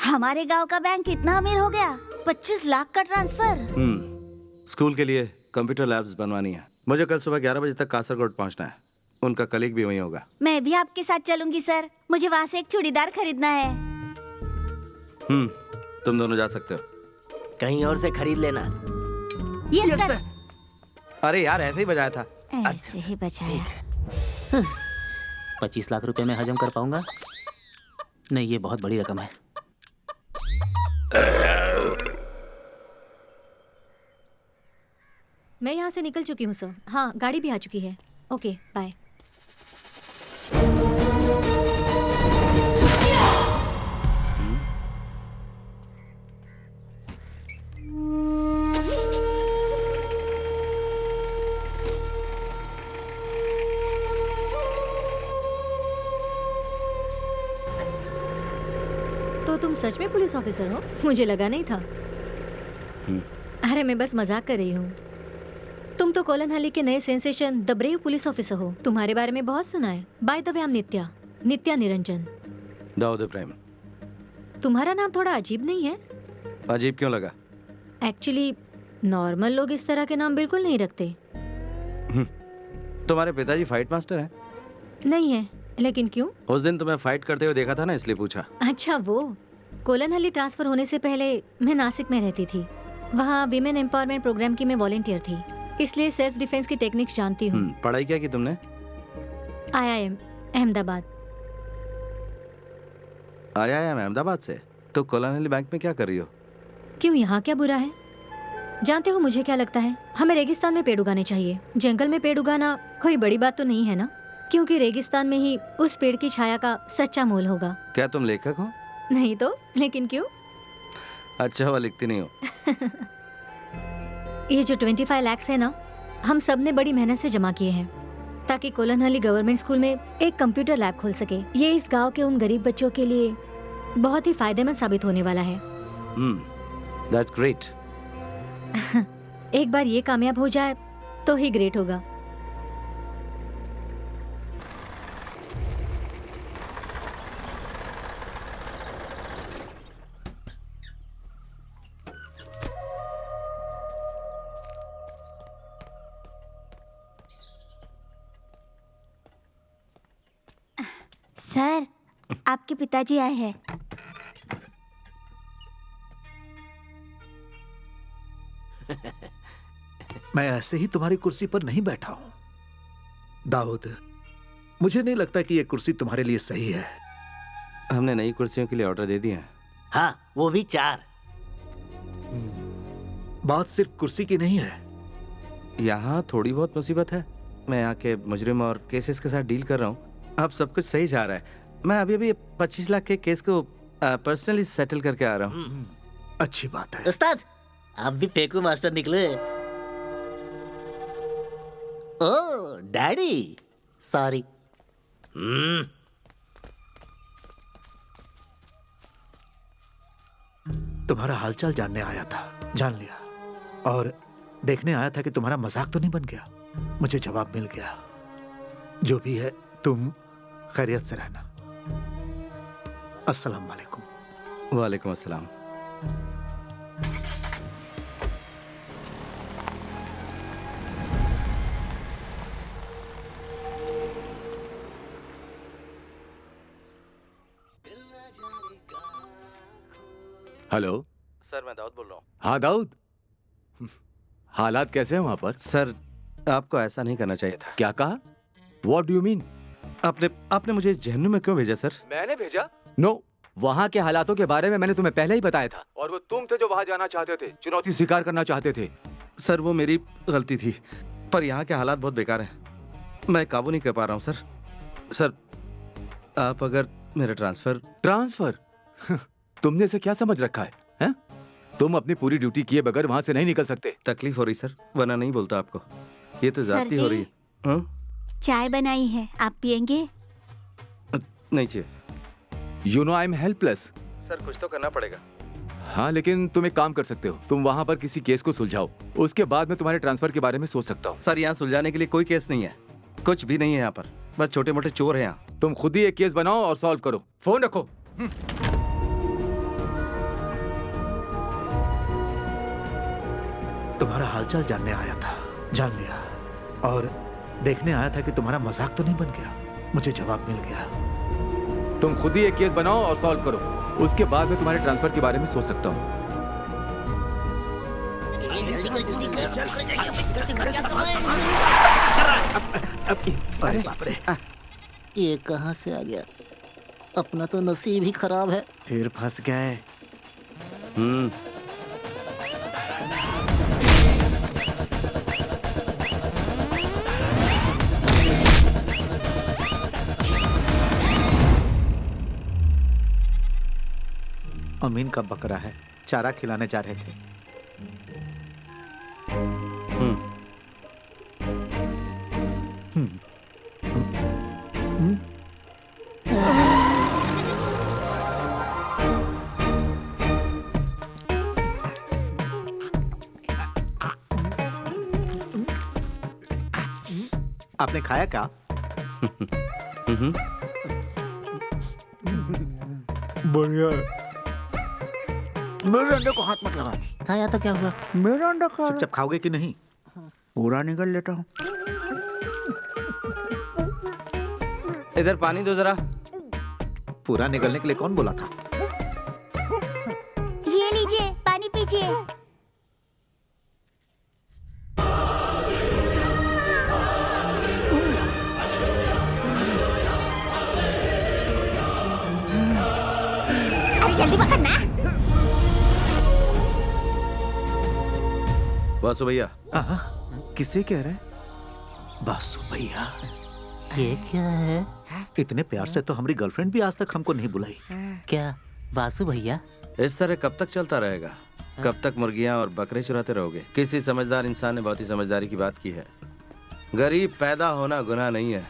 S6: हमारे गांव का बैंक इतना अमीर हो गया? 25 लाख का ट्रांसफर?
S11: स्कूल के लिए कंप्यूटर लैब्स बनवानी है। मुझे कल सुबह 11 बजे तक कासरगोड पहुँचना है। उनका कलीग भी वहीं होगा।
S6: मैं भी आपके साथ चलूंगी सर, मुझे वहाँ से एक चूड़ीदार खरीदना है।
S11: तुम दोनों जा सकते हो।
S9: कहीं और से खरीद लेना।
S6: Yes sir.
S11: अरे यार, ऐसे ही बजाया था।
S6: ऐसे ही बचाया।
S9: 25 लाख रुपए में हजम कर पाऊंगा? नहीं, ये बहुत बड़ी रकम है।
S3: मैं यहाँ से निकल चुकी हूँ सर। हाँ, गाड़ी भी आ चुकी है। Okay, bye. तो तुम सच में पुलिस ऑफिसर हो? मुझे लगा नहीं था। अरे मैं बस मजाक कर रही हूँ। तुम तो कोलनहल्ली के नए sensation the brave police officer हो। तुम्हारे बारे में बहुत सुना है। By the way, I am Nitya Niranjan.
S11: Dawood Ibrahim.
S3: तुम्हारा नाम थोड़ा अजीब नहीं है?
S11: अजीब क्यों लगा?
S3: एक्चुअली नॉर्मल लोग इस तरह के नाम बिल्कुल नहीं रखते।
S11: तुम्हारे पिताजी फाइट मास्टर हैं?
S3: नहीं है, लेकिन क्यों?
S11: उस दिन तुम्हें फाइट करते हुए देखा था ना, इसलिए पूछा।
S3: अच्छा, वो कोलनहल्ली ट्रांसफर होने से पहले मैं नासिक में रहती थी। वहाँ विमेन एम्पावरमेंट प्रोग्राम की मैं वॉलंटियर थी, इसलिए सेल्फ डिफेंस की टेक्निक्स जानती हूँ।
S11: पढ़ाई क्या की तुमने?
S3: IIM अहमदाबाद।
S11: IIM अहमदाबाद से? तो कोलनहल्ली बैंक में क्या कर रही हो?
S3: क्यों, यहाँ क्या बुरा है? जानते हो मुझे क्या लगता है? हमें रेगिस्तान में पेड़ उगाने चाहिए। जंगल में पेड़ उगाना कोई बड़ी बात तो नहीं है ना, क्योंकि रेगिस्तान में ही उस पेड़ की छाया का सच्चा मोल होगा।
S11: क्या तुम लेखक हो?
S3: नहीं तो, लेकिन क्यों?
S11: अच्छा हुआ लिखती नहीं हो।
S3: ये जो 25 लाख है ना, हम सब ने बड़ी मेहनत से जमा किए हैं ताकि कोलनहल्ली गवर्नमेंट स्कूल में एक कंप्यूटर लैब खोल सके। ये इस गांव के उन गरीब बच्चों के लिए बहुत ही फायदेमंद साबित होने वाला है।
S11: That's great.
S3: एक बार ये कामयाब हो जाए तो ही ग्रेट होगा।
S6: सर, आपके पिताजी आए हैं।
S7: मैं ऐसे ही तुम्हारी कुर्सी पर नहीं बैठा हूं दाऊद। मुझे नहीं लगता कि यह कुर्सी तुम्हारे लिए सही है।
S11: हमने नई कुर्सियों के लिए ऑर्डर दे दिया है।
S9: हाँ, वो भी 4।
S7: बात सिर्फ कुर्सी की नहीं है।
S11: यहाँ थोड़ी बहुत मुसीबत है। मैं यहाँ के मुजरिम और केसेस के साथ डील कर रहा हूँ। अब सब कुछ सही जा रहा है। मैं अभी 25 लाख के केस को पर्सनली सेटल करके आ रहा हूँ।
S7: अच्छी बात है।
S4: उस्ताद, आप भी फेंकू मास्टर निकले। ओ डैडी, सॉरी।
S7: तुम्हारा हालचाल जानने आया था, जान लिया। और देखने आया था कि तुम्हारा मजाक तो नहीं बन गया। मुझे जवाब मिल गया। जो भी है, तुम खैरियत से रहना। अस्सलाम वालेकुम।
S11: वालेकुम अस्सलाम।
S12: हेलो
S11: सर, मैं दाऊद बोल रहा हूँ।
S12: हाँ दाऊद, हालात कैसे हैं वहां पर?
S11: सर, आपको ऐसा नहीं करना चाहिए था।
S12: क्या कहा? What do you mean?
S11: आपने मुझे इस जहन्नुम में क्यों भेजा सर?
S12: मैंने भेजा? नो, वहाँ के हालातों के बारे में मैंने तुम्हें पहले ही बताया था। और वो तुम थे जो वहाँ जाना चाहते थे, चुनौती स्वीकार करना चाहते थे।
S11: सर, वो मेरी गलती थी, पर यहाँ के हालात बहुत बेकार हैं। मैं काबू नहीं कर पा रहा हूँ सर। सर, आप अगर मेरा ट्रांसफर
S12: तुमने इसे क्या समझ रखा है? तुम अपनी पूरी ड्यूटी किए बगैर वहाँ से नहीं निकल सकते।
S11: तकलीफ हो रही सर, वरना नहीं बोलता आपको। ये तो जाती हो रही है। हाँ?
S6: चाय बनाई है, आप पियेंगे?
S11: नहीं चाहिए।
S12: You know I'm helpless।
S11: Sir, कुछ तो करना पड़ेगा।
S12: हाँ, लेकिन तुम एक काम कर सकते हो। तुम वहाँ पर किसी केस को सुलझाओ, उसके बाद मैं तुम्हारे ट्रांसफर के बारे में सोच सकता हूँ।
S11: सर, यहाँ सुलझाने के लिए कोई केस नहीं है, कुछ भी नहीं है यहाँ पर। बस छोटे मोटे चोर हैं यहाँ।
S12: तुम खुद ही एक केस बनाओ और सॉल्व करो। फोन रखो।
S7: तुम्हारा हालचाल जानने आया था, जान लिया। और देखने आया था कि तुम्हारा मजाक तो नहीं बन गया। मुझे जवाब मिल गया।
S12: तुम खुद ही एक केस बनाओ और सॉल्व करो, उसके बाद मैं तुम्हारे ट्रांसफर के बारे में सोच सकता हूँ।
S4: अरे बाप रे, ये कहाँ से आ गया? अपना तो नसीब ही खराब है।
S17: फिर फंस गए। अमीन का बकरा है, चारा खिलाने जा रहे थे। आपने खाया क्या?
S1: बढ़िया।
S17: मेरे अंडे को हाथ मत लगा।
S4: खाया तो क्या हुआ?
S17: मेरा अंडा खा। चुपचाप खाओगे कि नहीं? पूरा निगल लेता हूँ।
S11: इधर पानी दो जरा।
S7: पूरा निगलने के लिए कौन बोला था?
S6: ये लीजिए, पानी पीजिए। अरे जल्दी पकड़ना।
S11: वासु भैया।
S17: किसे कह रहे?
S7: वासु भैया।
S4: ये क्या है?
S7: इतने प्यार से तो हमारी गर्लफ्रेंड भी आज तक हमको नहीं बुलाई।
S4: क्या वासु भैया?
S11: इस तरह कब तक चलता रहेगा? कब तक मुर्गियां और बकरे चुराते रहोगे? किसी समझदार इंसान ने बहुत ही समझदारी की बात की है। गरीब पैदा होना गुनाह नहीं है,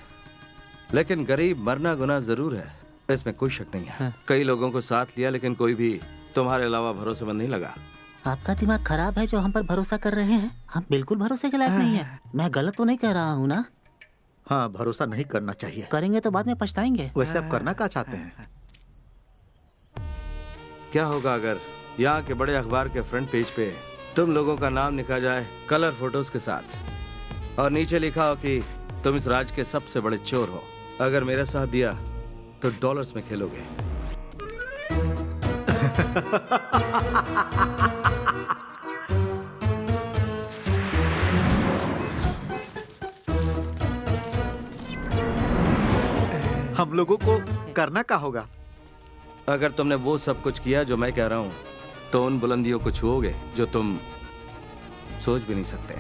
S11: लेकिन गरीब मरना गुनाह जरूर है। इसमें कोई शक नहीं है। कई लोगों को साथ लिया, लेकिन कोई भी तुम्हारे अलावा भरोसेमंद नहीं लगा।
S4: आपका दिमाग खराब है जो हम पर भरोसा कर रहे हैं। हम बिल्कुल भरोसे के लायक नहीं है। मैं गलत तो नहीं कह रहा हूँ ना?
S7: हाँ, भरोसा नहीं करना चाहिए।
S4: करेंगे तो बाद में पछताएंगे।
S7: वैसे आप करना क्या चाहते हैं?
S11: क्या होगा अगर यहाँ के बड़े अखबार के फ्रंट पेज पे तुम लोगों का नाम लिखा जाए कलर फोटोज के साथ, और नीचे लिखा हो कि तुम इस राज्य के सबसे बड़े चोर हो। अगर मेरा साथ दिया तो डॉलर्स में खेलोगे।
S7: हम लोगों को करना क्या होगा?
S11: अगर तुमने वो सब कुछ किया जो मैं कह रहा हूँ तो उन बुलंदियों को छुओगे जो तुम सोच भी नहीं सकते।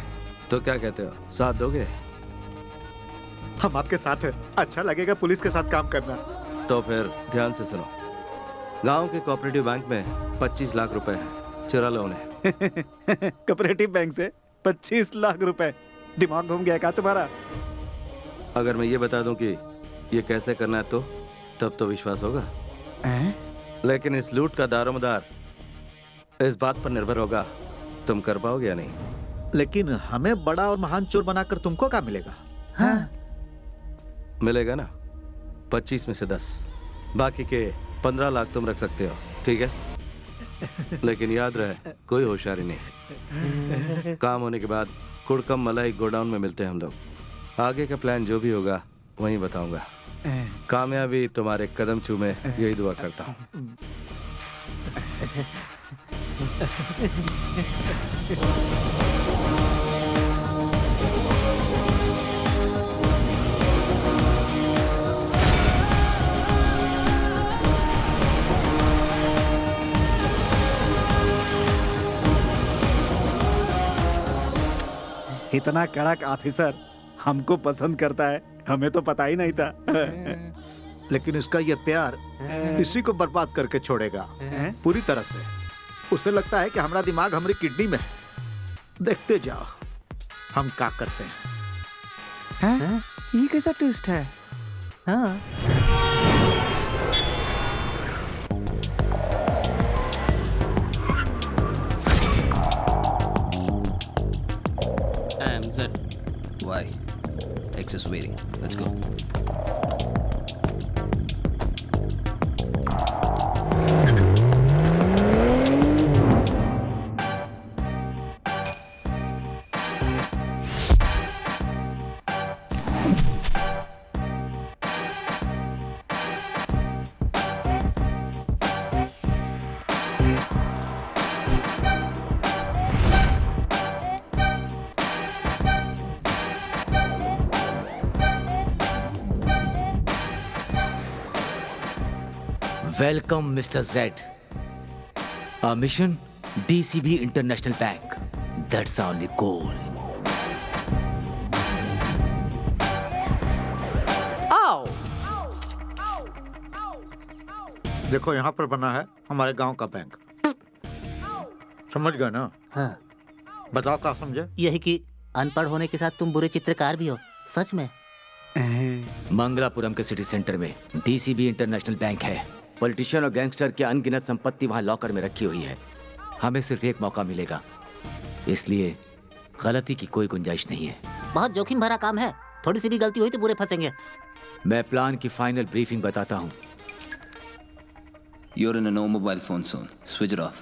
S11: तो क्या कहते हो, साथ दोगे?
S7: हम आपके साथ हैं। अच्छा लगेगा पुलिस के साथ काम करना।
S11: तो फिर ध्यान से सुनो। गांव के कोऑपरेटिव बैंक में 25 लाख रुपए हैं, चुरा लो उन्हें।
S15: कोऑपरेटिव बैंक से 25 लाख रुपए? दिमाग घूम गया क्या तुम्हारा?
S11: अगर मैं ये बता दूं कि ये कैसे करना है तो तब तो विश्वास होगा। लेकिन इस लूट का दारोमदार इस बात पर निर्भर होगा तुम कर पाओगे या नहीं।
S7: लेकिन हमें बड़ा और महान चोर बनाकर तुमको क्या मिलेगा?
S11: हाँ। मिलेगा ना 25 में से 10, बाकी के 15 लाख तुम रख सकते हो, ठीक है? लेकिन याद रहे कोई होशियारी नहीं। काम होने के बाद कुड़कम मलाई गोडाउन में मिलते हैं हम लोग। आगे का प्लान जो भी होगा वहीं बताऊंगा। कामयाबी तुम्हारे कदम चूमे, यही दुआ करता हूँ।
S15: इतना कड़क ऑफिसर हमको पसंद करता है, हमें तो पता ही नहीं था।
S7: लेकिन उसका ये प्यार इसी को बर्बाद करके छोड़ेगा पूरी तरह से। उसे लगता है कि हमारा दिमाग हमारी किडनी में है। देखते जाओ हम क्या करते हैं।
S15: हैं? ये कैसा ट्विस्ट है? हाँ।
S2: Z.
S18: Why? X is waiting. Let's go.
S8: Welcome, Mr. Z. Our mission, DCB International Bank. That's our only goal.
S7: आओ। देखो यहाँ पर बना है हमारे गांव का बैंक। समझ गए ना?
S4: हाँ।
S7: बताओ क्या समझे?
S4: यही कि अनपढ़ होने के साथ तुम बुरे चित्रकार भी हो। सच में?
S8: मंगलापुरम के सिटी सेंटर में डीसीबी इंटरनेशनल बैंक है। पॉलिटिशियन और गैंगस्टर की अनगिनत संपत्ति वहां लॉकर में रखी हुई है। हमें सिर्फ एक मौका मिलेगा, इसलिए गलती की कोई गुंजाइश नहीं है।
S4: बहुत जोखिम भरा काम है, थोड़ी सी भी गलती हुई तो बुरे फंसेंगे।
S8: मैं प्लान की फाइनल ब्रीफिंग बताता हूँ।
S18: You're in a no mobile phone zone. Switch it off.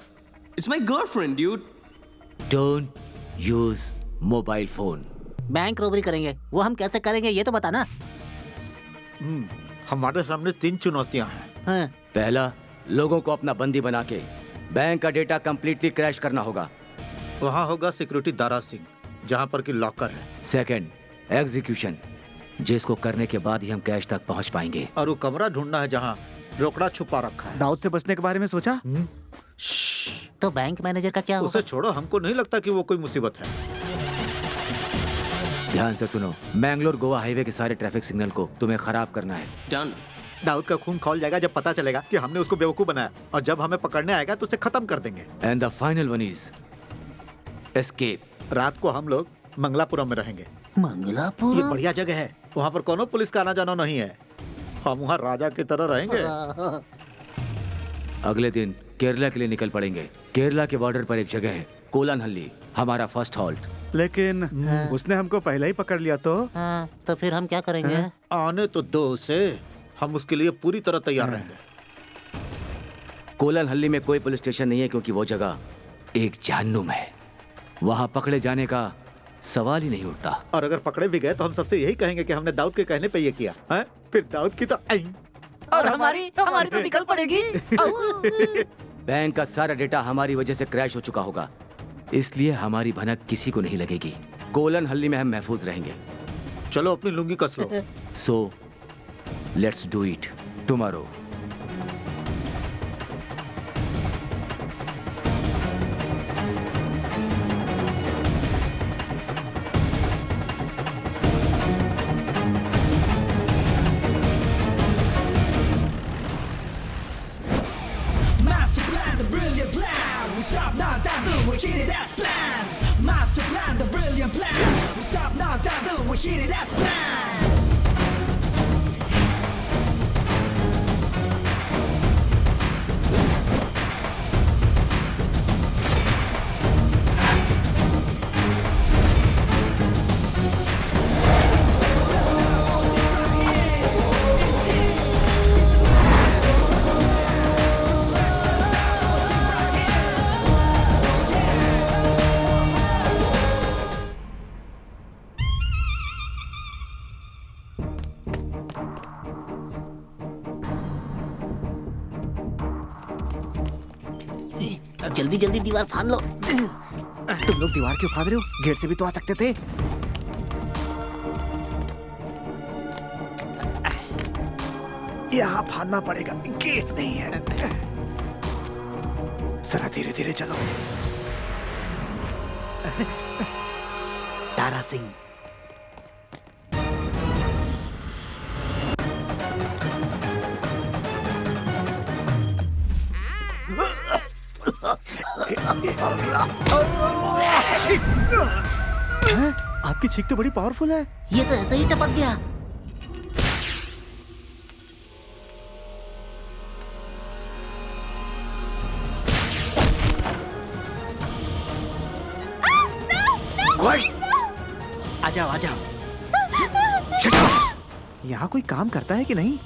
S19: It's my girlfriend, dude.
S8: Don't use mobile phone.
S4: Bank robbery करेंगे, वो हम कैसे करेंगे ये तो बताना।
S7: हमारे सामने 3 चुनौतियां हैं।
S4: हाँ।
S8: पहला, लोगों को अपना बंदी बना के बैंक का डेटा कंप्लीटली क्रैश करना होगा।
S7: वहाँ होगा सिक्योरिटी दारा सिंह, जहाँ पर की लॉकर है।
S8: सेकंड, एग्जीक्यूशन, जिसको करने के बाद ही हम कैश तक पहुँच पाएंगे।
S7: और वो कमरा ढूंढना है जहाँ रोकड़ा छुपा रखा है।
S15: दाऊद से बचने के बारे में सोचा?
S4: तो बैंक मैनेजर का क्या होगा?
S7: उसे छोड़ो, हमको नहीं लगता कि वो कोई मुसीबत है।
S8: ध्यान से सुनो, मैंगलोर गोवा हाईवे के सारे ट्रैफिक सिग्नल को तुम्हें खराब करना है।
S18: Done.
S7: दाऊद का खून खौल जाएगा जब पता चलेगा कि हमने उसको बेवकूफ बनाया, और जब हमें पकड़ने आएगा तो उसे खत्म कर देंगे।
S8: And the final one is escape.
S7: रात को हम लोग मंगलापुरम में रहेंगे।
S4: मंगलापुरम?
S7: ये बढ़िया जगह है, वहाँ पर कोनो पुलिस का आना जाना नहीं है। हम वहाँ राजा की तरह रहेंगे।
S8: अगले दिन केरला के लिए निकल पड़ेंगे। केरला के बॉर्डर पर एक जगह है, कोलनहल्ली, हमारा फर्स्ट हॉल्ट।
S15: लेकिन उसने हमको पहले ही पकड़ लिया तो?
S4: हाँ, तो फिर हम क्या करेंगे?
S7: आने तो दो उसे, हम उसके लिए पूरी तरह तैयार रहेंगे।
S8: कोलनहल्ली में कोई पुलिस स्टेशन नहीं है क्योंकि वो जगह एक जहन्नुम है। वहाँ पकड़े जाने का सवाल ही नहीं उठता।
S7: और अगर पकड़े भी गए तो हम सबसे यही कहेंगे कि हमने दाऊद के कहने पे ये किया है। फिर दाऊद की तो
S4: और हमारी तो निकल पड़ेगी।
S8: बैंक का सारा डेटा हमारी वजह से क्रैश हो चुका होगा, इसलिए हमारी भनक किसी को नहीं लगेगी। कोलन हल्ली में हम महफूज रहेंगे।
S7: चलो अपनी लुंगी कस लो।
S8: So let's do it tomorrow.
S14: Master plan, the brilliant plan. We stop now, down, do we hit it as planned. Master plan, the brilliant plan. We stop now, down, do we hit it as planned.
S4: जल्दी जल्दी दीवार फाड़ लो।
S17: तुम लोग दीवार क्यों फाड़ रहे हो? गेट से भी तो आ सकते थे। यहाँ फाड़ना पड़ेगा, गेट नहीं है। जरा धीरे धीरे चलो। तारा सिंह। आपकी छींक तो बड़ी पावरफुल है।
S4: ये तो ऐसे ही टपक गया।
S17: आ जाओ आ जाओ। यहाँ कोई काम करता है कि नहीं?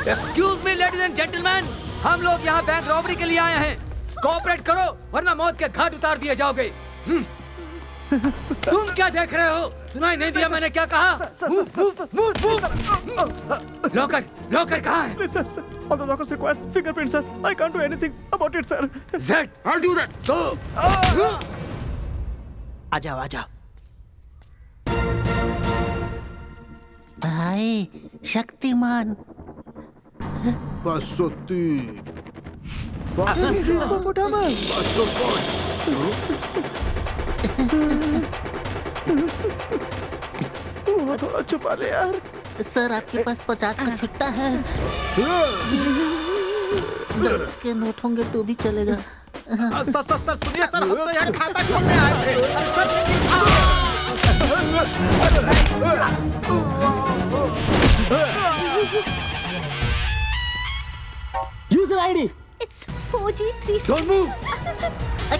S10: Excuse me ladies and gentleman, हम लोग यहाँ बैंक रॉबरी के लिए आए हैं। कोऑपरेट करो वरना मौत के घाट उतार दिए जाओगे। तुम क्या देख रहे हो? सुनाई नहीं दिया मैंने क्या कहा? लॉकर लॉकर कहाँ है?
S17: All the lockers require fingerprints, sir. I can't do anything about it, sir.
S10: Zed, I'll do that. Go.
S17: आ जाओ आ जाओ।
S4: भाई शक्तिमान।
S17: थोड़ा छुपा ले यार।
S4: सर आपके पास 50 का छुट्टा है। 10 के नोट होंगे तो भी चलेगा।
S7: सर सुनिए सर, हम तो यहाँ खाता खोलने आए थे।
S4: User ID.
S6: It's 4G3.
S7: Don't move.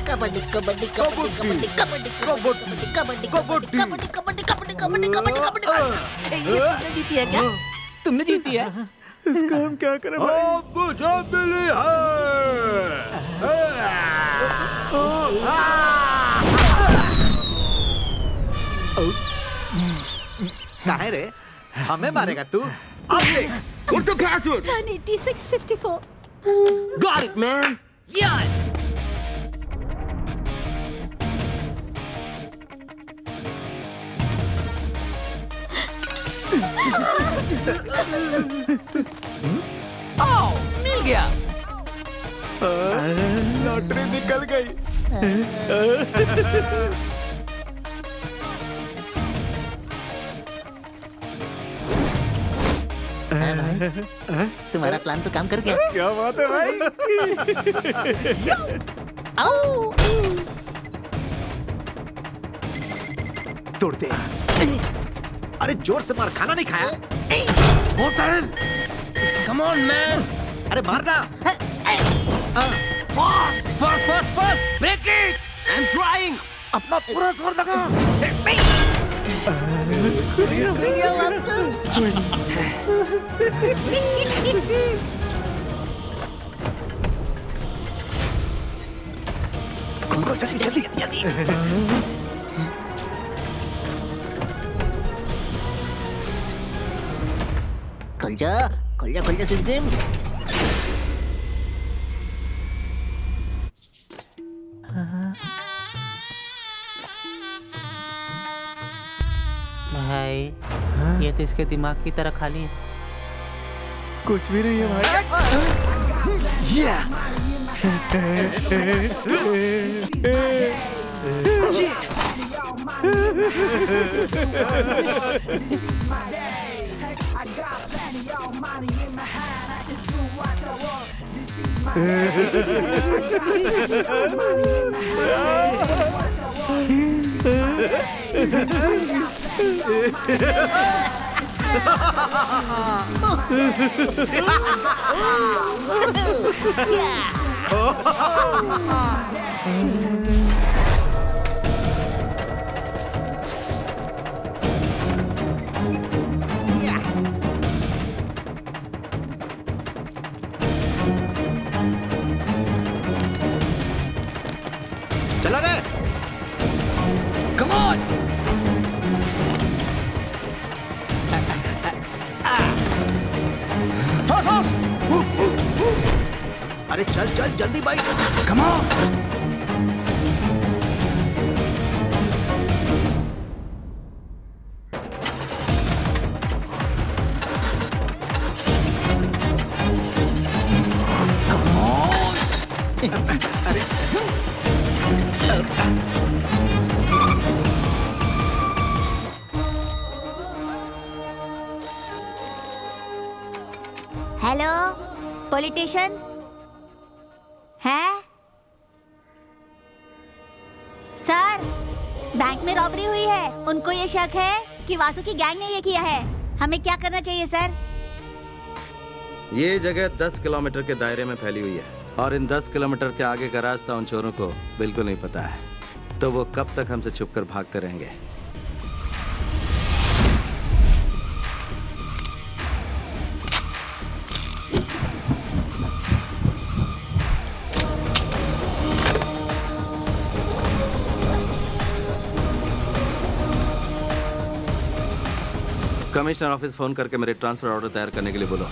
S4: Kabaddi kabaddi kabaddi kabaddi kabaddi kabaddi kabaddi kabaddi kabaddi kabaddi kabaddi kabaddi kabaddi. ये तुमने जीती है क्या? तुमने जीती है?
S17: इसका हम क्या करें भाई?
S7: मुझे मिली है। काहे रे? हमें मारेगा तू? अब देख।
S5: What's the password?
S6: 18654.
S5: Got it, man. Yeah.
S10: आओ, मिल गया।
S17: लॉटरी निकल गई।
S4: तुम्हारा प्लान तो काम कर गया।
S17: क्या बात है भाई?
S4: आओ।
S7: तोड़ दे। अरे जोर से मार, खाना नहीं खाया?
S5: Come on, man.
S7: अरे मारना।
S5: Fast. Break it. I'm trying.
S7: अपना पूरा जोर लगा। जल्दी।
S9: खुल जा सिम सिम।
S16: भाई ये तो इसके दिमाग की तरह खाली है।
S15: कुछ भी नहीं है
S17: चलो रे।
S15: Come on!
S17: अरे चल चल जल्दी bike.
S15: Come on!
S6: Hello politician है सर, बैंक में रॉबरी हुई है। उनको ये शक है कि वासु की गैंग ने ये किया है। हमें क्या करना चाहिए सर?
S11: ये जगह 10 किलोमीटर के दायरे में फैली हुई है और इन 10 किलोमीटर के आगे का रास्ता उन चोरों को बिल्कुल नहीं पता है, तो वो कब तक हमसे छुपकर भागते रहेंगे। कमिश्नर ऑफिस फोन करके मेरे ट्रांसफर ऑर्डर तैयार करने के लिए बोलो।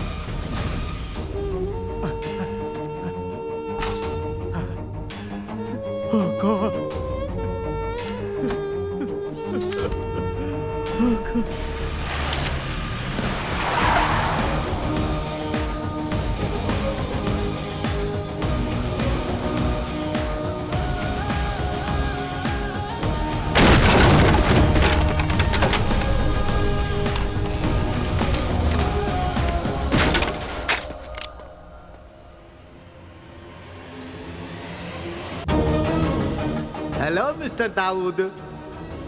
S17: हेलो मिस्टर दाऊद,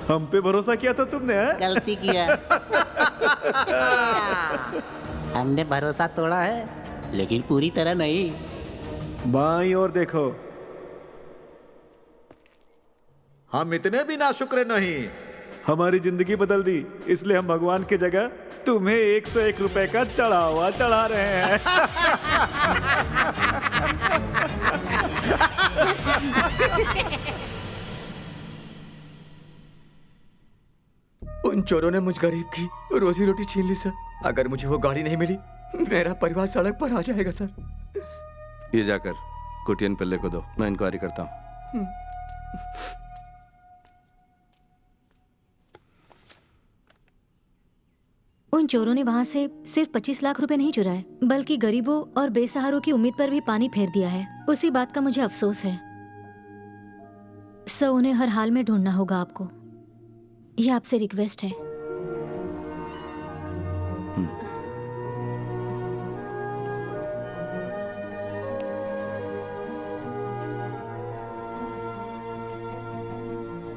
S17: हम पे भरोसा किया था तुमने है?
S16: गलती किया। हमने भरोसा तोड़ा है, लेकिन पूरी तरह नहीं।
S17: बाईं ओर देखो। हम इतने भी नाशुक्र नहीं। हमारी जिंदगी बदल दी, इसलिए हम भगवान की जगह तुम्हें 101 रुपए का चढ़ावा चढ़ा रहे हैं।
S12: उन चोरों ने मुझ गरीब की रोजी रोटी छीन ली सर। अगर मुझे वो गाड़ी नहीं मिली, मेरा परिवार सड़क पर आ जाएगा सर।
S11: ये जाकर कुटियन पिल्ले को दो, मैं इंक्वायरी करता हूँ।
S3: उन चोरों ने वहां से सिर्फ 25 लाख रुपए नहीं चुराए, बल्कि गरीबों और बेसहारों की उम्मीद पर भी पानी फेर दिया है। उसी बात का मुझे अफसोस है। सो उन्हें हर हाल में ढूंढना होगा आपको। ये आपसे रिक्वेस्ट है।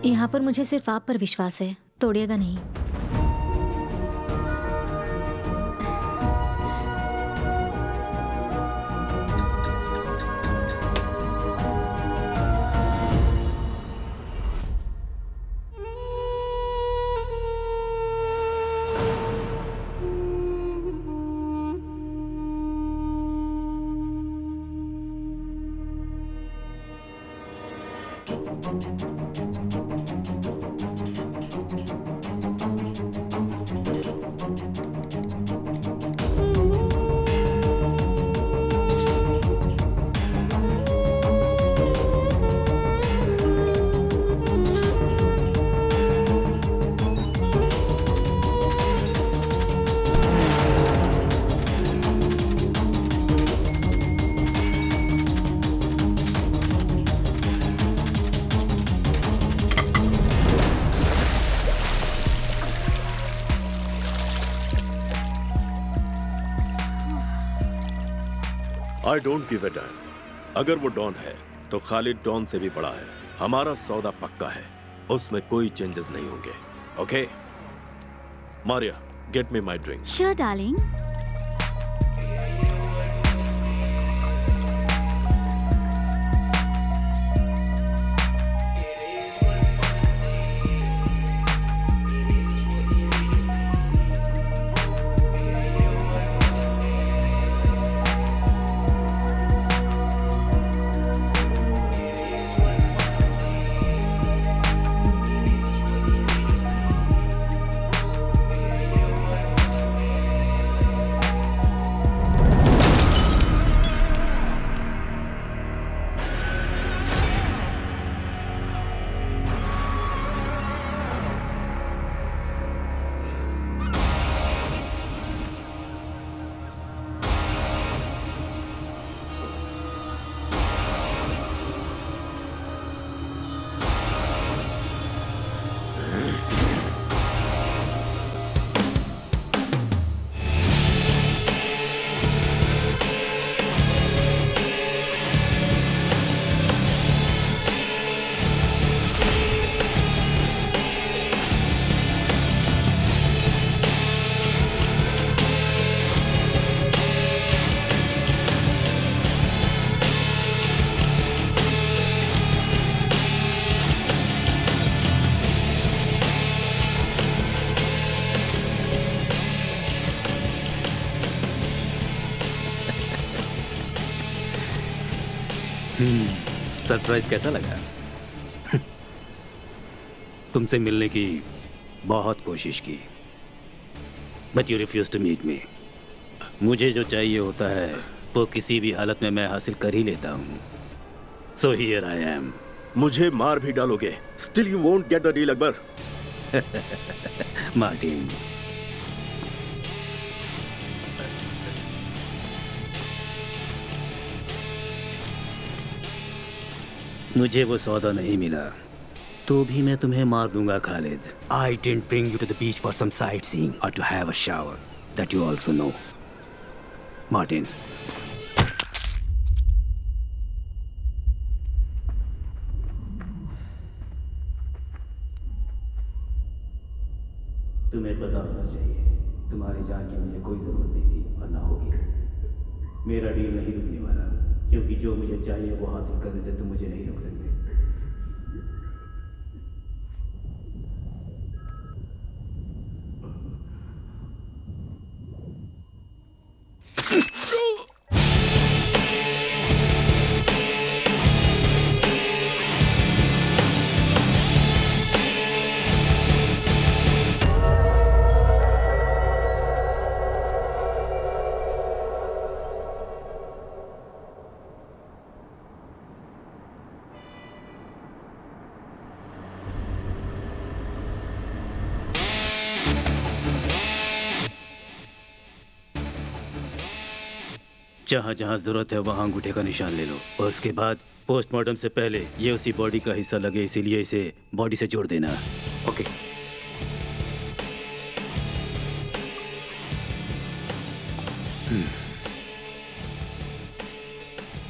S3: यहाँ पर मुझे सिर्फ आप पर विश्वास है, तोड़िएगा नहीं।
S13: I don't give a dam. अगर वो डॉन है तो खालिद डॉन से भी बड़ा है। हमारा सौदा पक्का है, उसमें कोई चेंजेस नहीं होंगे। Okay Maria, get me my drink.
S6: Sure, darling.
S13: Surprise कैसा लगा? तुमसे मिलने की बहुत कोशिश की, but you refuse to meet me. मुझे जो चाहिए होता है वो किसी भी हालत में मैं हासिल कर ही लेता हूँ। So here I am.
S11: मुझे मार भी डालोगे, still you won't get the deal Akbar.
S13: Martin, मुझे वो सौदा नहीं मिला तो भी मैं तुम्हें मार दूंगा Khalid. I didn't bring you to the beach for some sightseeing or to have a shower, that you also know. Martin, तुम्हें पता होना चाहिए तुम्हारी जान की मुझे कोई जरूरत नहीं थी और ना होगी। मेरा डील नहीं रुकने वाला, क्योंकि जो मुझे चाहिए वो हासिल करने से तुम मुझे नहीं रोक सकते। जहाँ जहाँ जरूरत है वहाँ अंगूठे का निशान ले लो और उसके बाद पोस्टमार्टम से पहले ये उसी बॉडी का हिस्सा लगे, इसीलिए इसे बॉडी से जोड़ देना।
S18: Okay.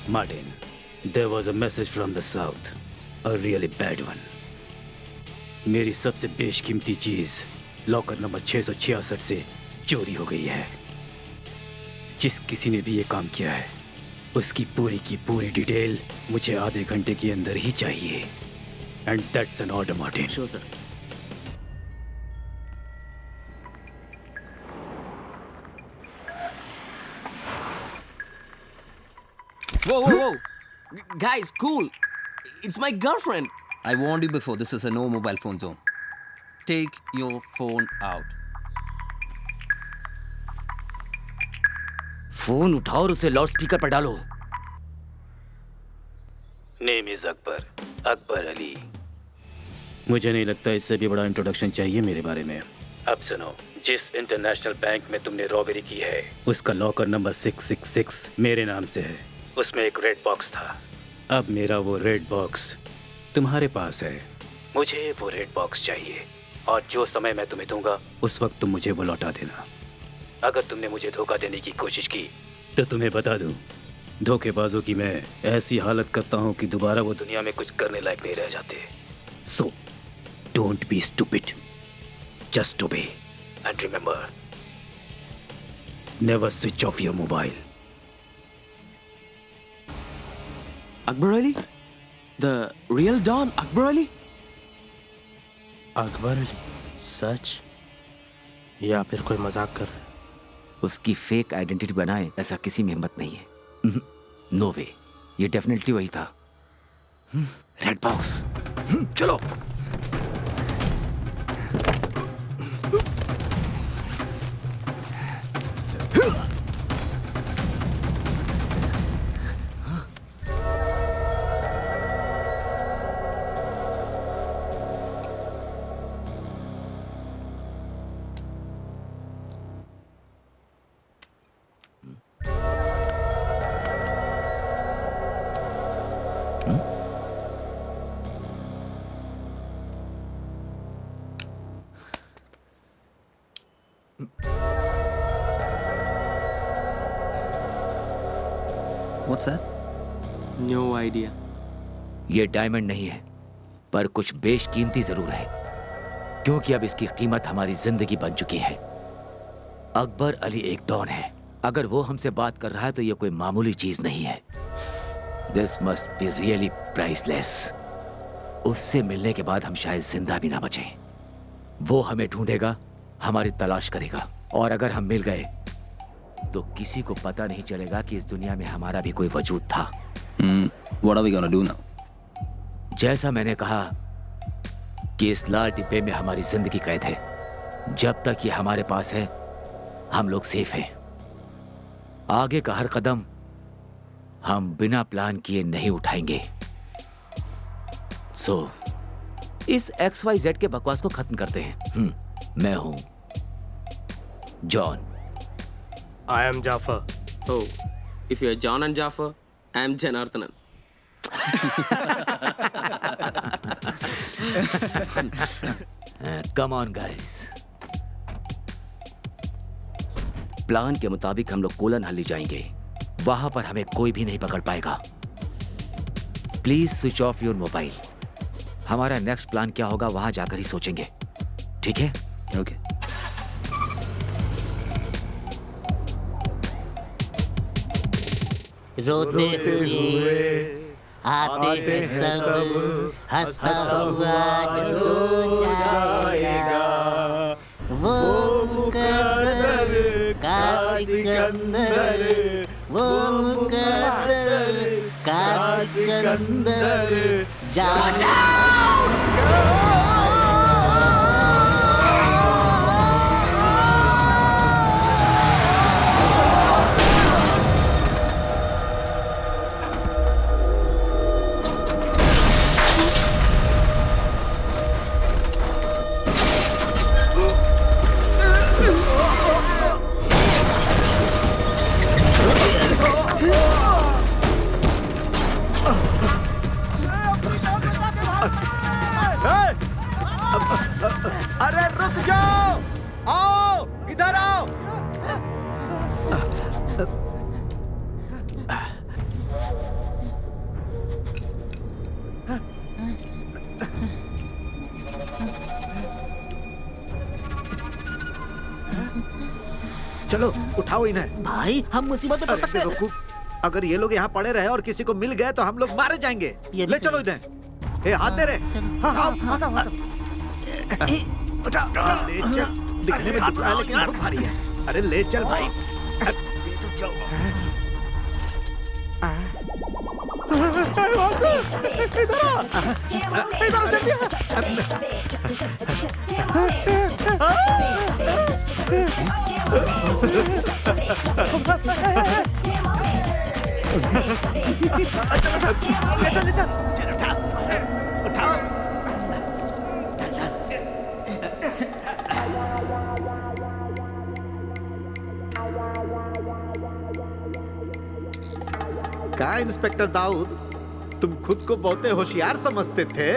S13: Martin, there was a message from the south, a really bad one. मेरी सबसे बेशकीमती चीज लॉकर नंबर 666 से चोरी हो गई है। जिस किसी ने भी ये काम किया है उसकी पूरी की पूरी डिटेल मुझे आधे घंटे के अंदर ही चाहिए। And that's an order Martin.
S18: Sure sir.
S19: Whoa, whoa, whoa. Guys, cool. It's my girlfriend.
S18: I warned you before, this is a no mobile phone zone. Take your phone out.
S8: Phone उठाओ और उसे लाउड स्पीकर पर डालो।
S13: Name is Akbar, Akbar Ali. मुझे नहीं लगता इससे भी बड़ा इंट्रोडक्शन चाहिए मेरे बारे में। अब सुनो, जिस इंटरनेशनल बैंक में तुमने रॉबरी की है उसका लॉकर नंबर 666 मेरे नाम से है। उसमें एक रेड बॉक्स था। अब मेरा वो रेड बॉक्स तुम्हारे पास है। मुझे वो रेड बॉक्स चाहिए और जो समय मैं तुम्हें दूंगा उस वक्त तुम मुझे वो लौटा देना। अगर तुमने मुझे धोखा देने की कोशिश की तो तुम्हें बता दूं धोखेबाजों की मैं ऐसी हालत करता हूं कि दोबारा वो दुनिया में कुछ करने लायक नहीं रह जाते। So don't be stupid, just obey and remember, never switch off your mobile.
S19: Akbar Ali? The real Don Akbar Ali?
S5: Akbar Ali? सच या फिर कोई मजाक कर रहा है?
S8: उसकी फेक आइडेंटिटी बनाए ऐसा किसी में हिम्मत नहीं है। नो वे, ये डेफिनेटली वही था। रेड बॉक्स, चलो।
S18: What's that?
S19: No idea.
S8: ये डायमंड नहीं है, पर कुछ बेशकीमती जरूर है, क्योंकि अब इसकी कीमत हमारी जिंदगी बन चुकी है। अकबर अली एक डॉन है। अगर वो हमसे बात कर रहा है तो ये कोई मामूली चीज नहीं है। This must be really priceless. उससे मिलने के बाद हम शायद जिंदा भी ना बचें। वो हमें ढूंढेगा, हमारी तलाश करेगा, और अगर हम मिल गए तो किसी को पता नहीं चलेगा कि इस दुनिया में हमारा भी कोई वजूद था।
S18: What are we gonna do now?
S8: जैसा मैंने कहा कि इस लाल डिब्बे में हमारी जिंदगी कैद है। जब तक ये हमारे पास है हम लोग सेफ हैं। आगे का हर कदम हम बिना प्लान किए नहीं उठाएंगे। सो इस XYZ के बकवास को खत्म करते हैं। मैं हूं John.
S5: I am Jafar.
S19: Oh, if you're John and Jafar, I am Janardhanan.
S8: Come on guys. Plan के मुताबिक हम लोग कोलनहल्ली जाएंगे। वहां पर हमें कोई भी नहीं पकड़ पाएगा। Please switch off your mobile. हमारा नेक्स्ट प्लान क्या होगा वहां जाकर ही सोचेंगे, ठीक है?
S18: ओके।
S9: रोते हुए आते हैं सब, हंसता हुआ जो जाएगा वो मुकद्दर का सिकंदर, वो मुकद्दर का सिकंदर
S7: अरे रुक जाओ, आओ इधर आओ। चलो उठाओ इन्हें।
S9: भाई हम मुसीबत में पड़ सकते हैं।
S7: अगर ये लोग यहाँ पड़े रहे और किसी को मिल गए तो हम लोग मारे जाएंगे। ले चलो इन्हें। ए हाथ दे रहे। हाँ हाँ आता हूँ। उठा ले चल। दिखने में दुबला है लेकिन बहुत भारी है। अरे ले चल भाई। इधर जल्दी क्या इंस्पेक्टर दाऊद, तुम खुद को बहुत होशियार समझते थे।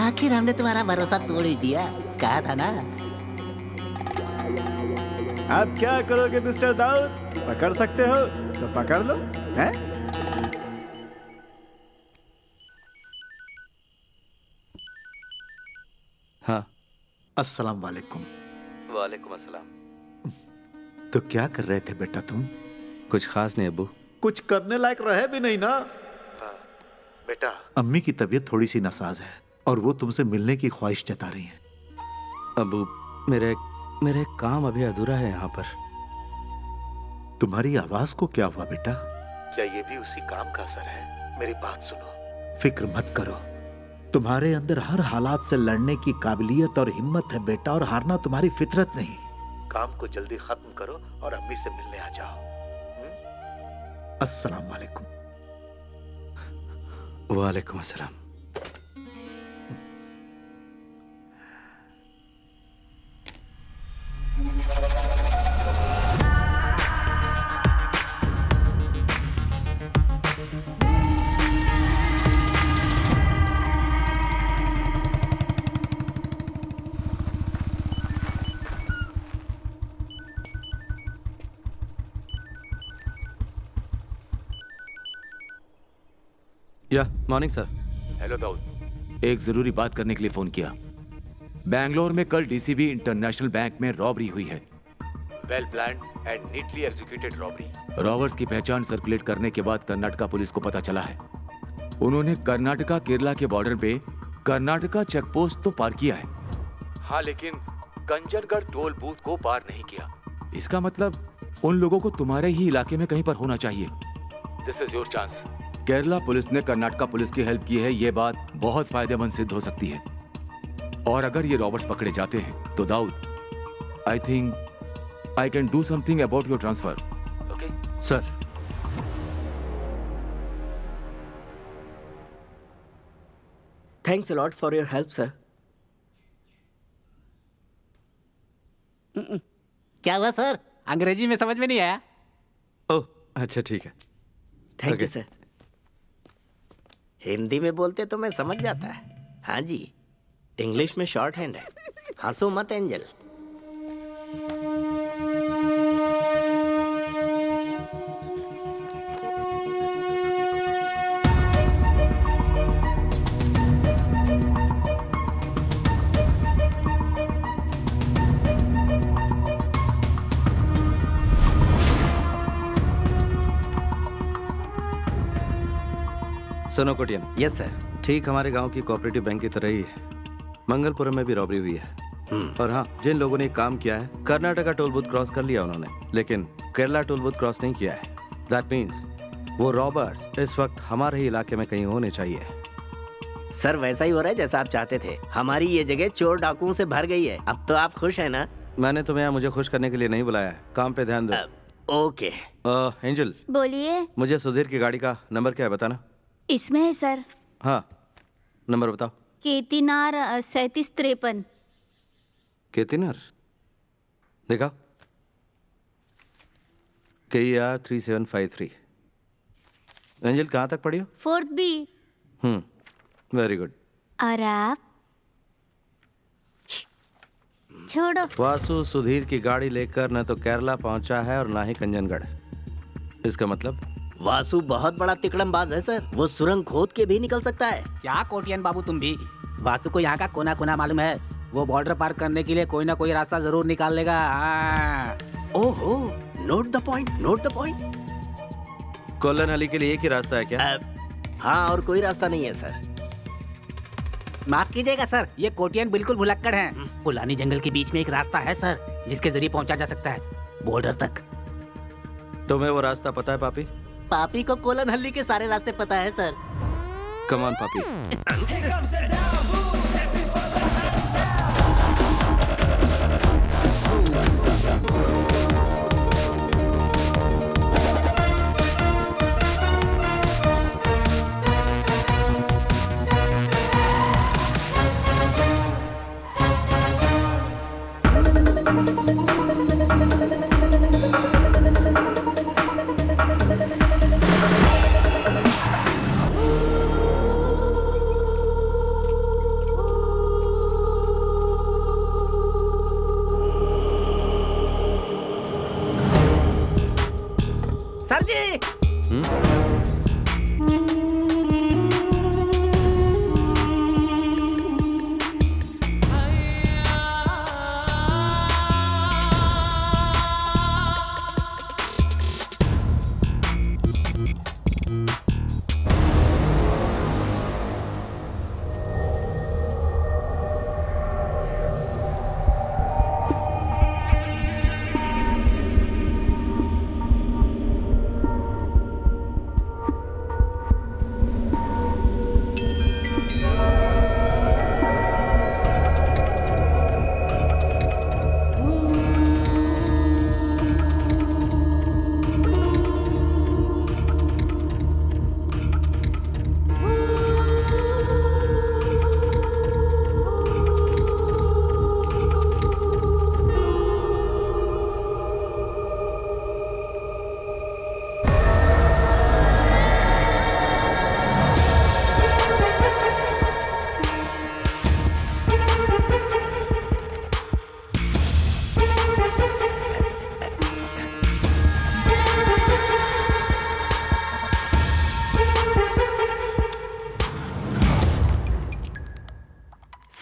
S9: आखिर हमने तुम्हारा भरोसा तोड़ ही दिया। कहा था ना।
S15: अब क्या करोगे मिस्टर दाऊद? पकड़ सकते हो तो पकड़ लो, हैं?
S11: हाँ।
S7: अस्सलाम वालेकुम।
S11: वालेकुम अस्सलाम।
S7: तो क्या कर रहे थे बेटा तुम?
S11: कुछ खास नहीं अब्बू।
S7: कुछ करने लायक रहे भी नहीं ना। बेटा, अम्मी की तबीयत थोड़ी सी नासाज है और वो तुमसे मिलने की ख्वाहिश जता रही हैं।
S11: अब्बू, मेरा एक काम अभी अधूरा है यहाँ पर।
S7: तुम्हारी आवाज को क्या हुआ बेटा? क्या ये भी उसी काम का असर है? मेरी बात सुनो, फिक्र मत करो। तुम्हारे अंदर हर हालात से लड़ने की काबिलियत और हिम्मत है बेटा, और हारना तुम्हारी फितरत नहीं। काम को जल्दी खत्म करो और अम्मी से मिलने आ जाओ। अस्सलाम वालेकुम।
S11: वालेकुम अस्सलाम। Morning sir.
S12: हेलो दाऊद, एक जरूरी बात करने के लिए फोन किया। बैंगलोर में कल डीसीबी इंटरनेशनल बैंक में रॉबरी हुई है। Well planned and neatly executed robbery. Robbers की पहचान सर्कुलेट करने के बाद कर्नाटका पुलिस को पता चला है। उन्होंने कर्नाटका केरला के बॉर्डर पे कर्नाटका चेक पोस्ट तो पार किया है, हाँ, लेकिन कंजनगढ़ टोल बूथ को पार नहीं किया। इसका मतलब उन लोगों को तुम्हारे ही इलाके में कहीं पर होना चाहिए। This is your chance. Kerala police ने कर्नाटका पुलिस की हेल्प की है, ये बात बहुत फायदेमंद सिद्ध हो सकती है। और अगर ये रॉबर्ट्स पकड़े जाते हैं तो Dawood, I think I can do something about your transfer. Okay
S11: sir.
S9: Thanks a lot for your help sir.
S19: क्या हुआ सर? अंग्रेजी में समझ में नहीं आया।
S11: ओह अच्छा ठीक है।
S9: Thank you sir. हिंदी में बोलते तो मैं समझ जाता है। हाँ जी, इंग्लिश में शॉर्ट हैंड है। हंसो मत एंजल।
S11: सुनो कोटियन।
S9: Yes sir.
S11: ठीक हमारे गांव की कोऑपरेटिव बैंक की तरह ही मंगलपुरम में भी रॉबरी हुई है। और हाँ, जिन लोगों ने काम किया है, कर्नाटका टोल बूथ क्रॉस कर लिया उन्होंने, लेकिन केरला टोल बूथ क्रॉस नहीं किया है। दैट मीन्स वो रॉबर्स इस वक्त हमारे ही इलाके में कहीं होने चाहिए।
S9: सर वैसा ही हो रहा है जैसा आप चाहते थे। हमारी ये जगह चोर डाकुओं से भर गई है। अब तो आप खुश हैं ना?
S11: मैंने तुम्हें यहाँ मुझे खुश करने के लिए नहीं बुलाया है, काम पे ध्यान दो।
S9: ओके।
S11: एंजल,
S6: बोलिए।
S11: मुझे सुधीर की गाड़ी का नंबर क्या है बताना।
S6: इसमें है सर।
S11: हाँ, नंबर बताओ।
S6: केतिनार 3753।
S11: केतिनार देखा, KER 3753। एंजल कहाँ तक पढ़ी हो?
S6: 4th B।
S11: Very good.
S6: और आप? छोड़ो।
S11: वासु सुधीर की गाड़ी लेकर न तो केरला पहुंचा है और ना ही कंजनगढ़। इसका मतलब
S9: वासु बहुत बड़ा तिकड़मबाज है सर। वो सुरंग खोद के भी निकल सकता है।
S19: क्या कोटियन बाबू तुम भी? वासु को यहाँ का कोना कोना मालूम है। वो बॉर्डर पार करने के लिए कोई ना कोई रास्ता जरूर निकाल लेगा।
S9: ओहो, note the point, note the point.
S11: Kollan Ali के लिए एक ही रास्ता है क्या?
S9: हाँ, और कोई रास्ता नहीं है सर।
S19: माफ कीजिएगा सर, ये कोटियन बिल्कुल भुलक्कड़ हैं। पुलानी जंगल के बीच में एक रास्ता है सर, जिसके जरिए पहुंचा जा सकता है बॉर्डर तक।
S11: तुम्हें वो रास्ता पता है पापी?
S9: पापी को कोलन हल्ली के सारे रास्ते पता है सर।
S11: कम ऑन पापी।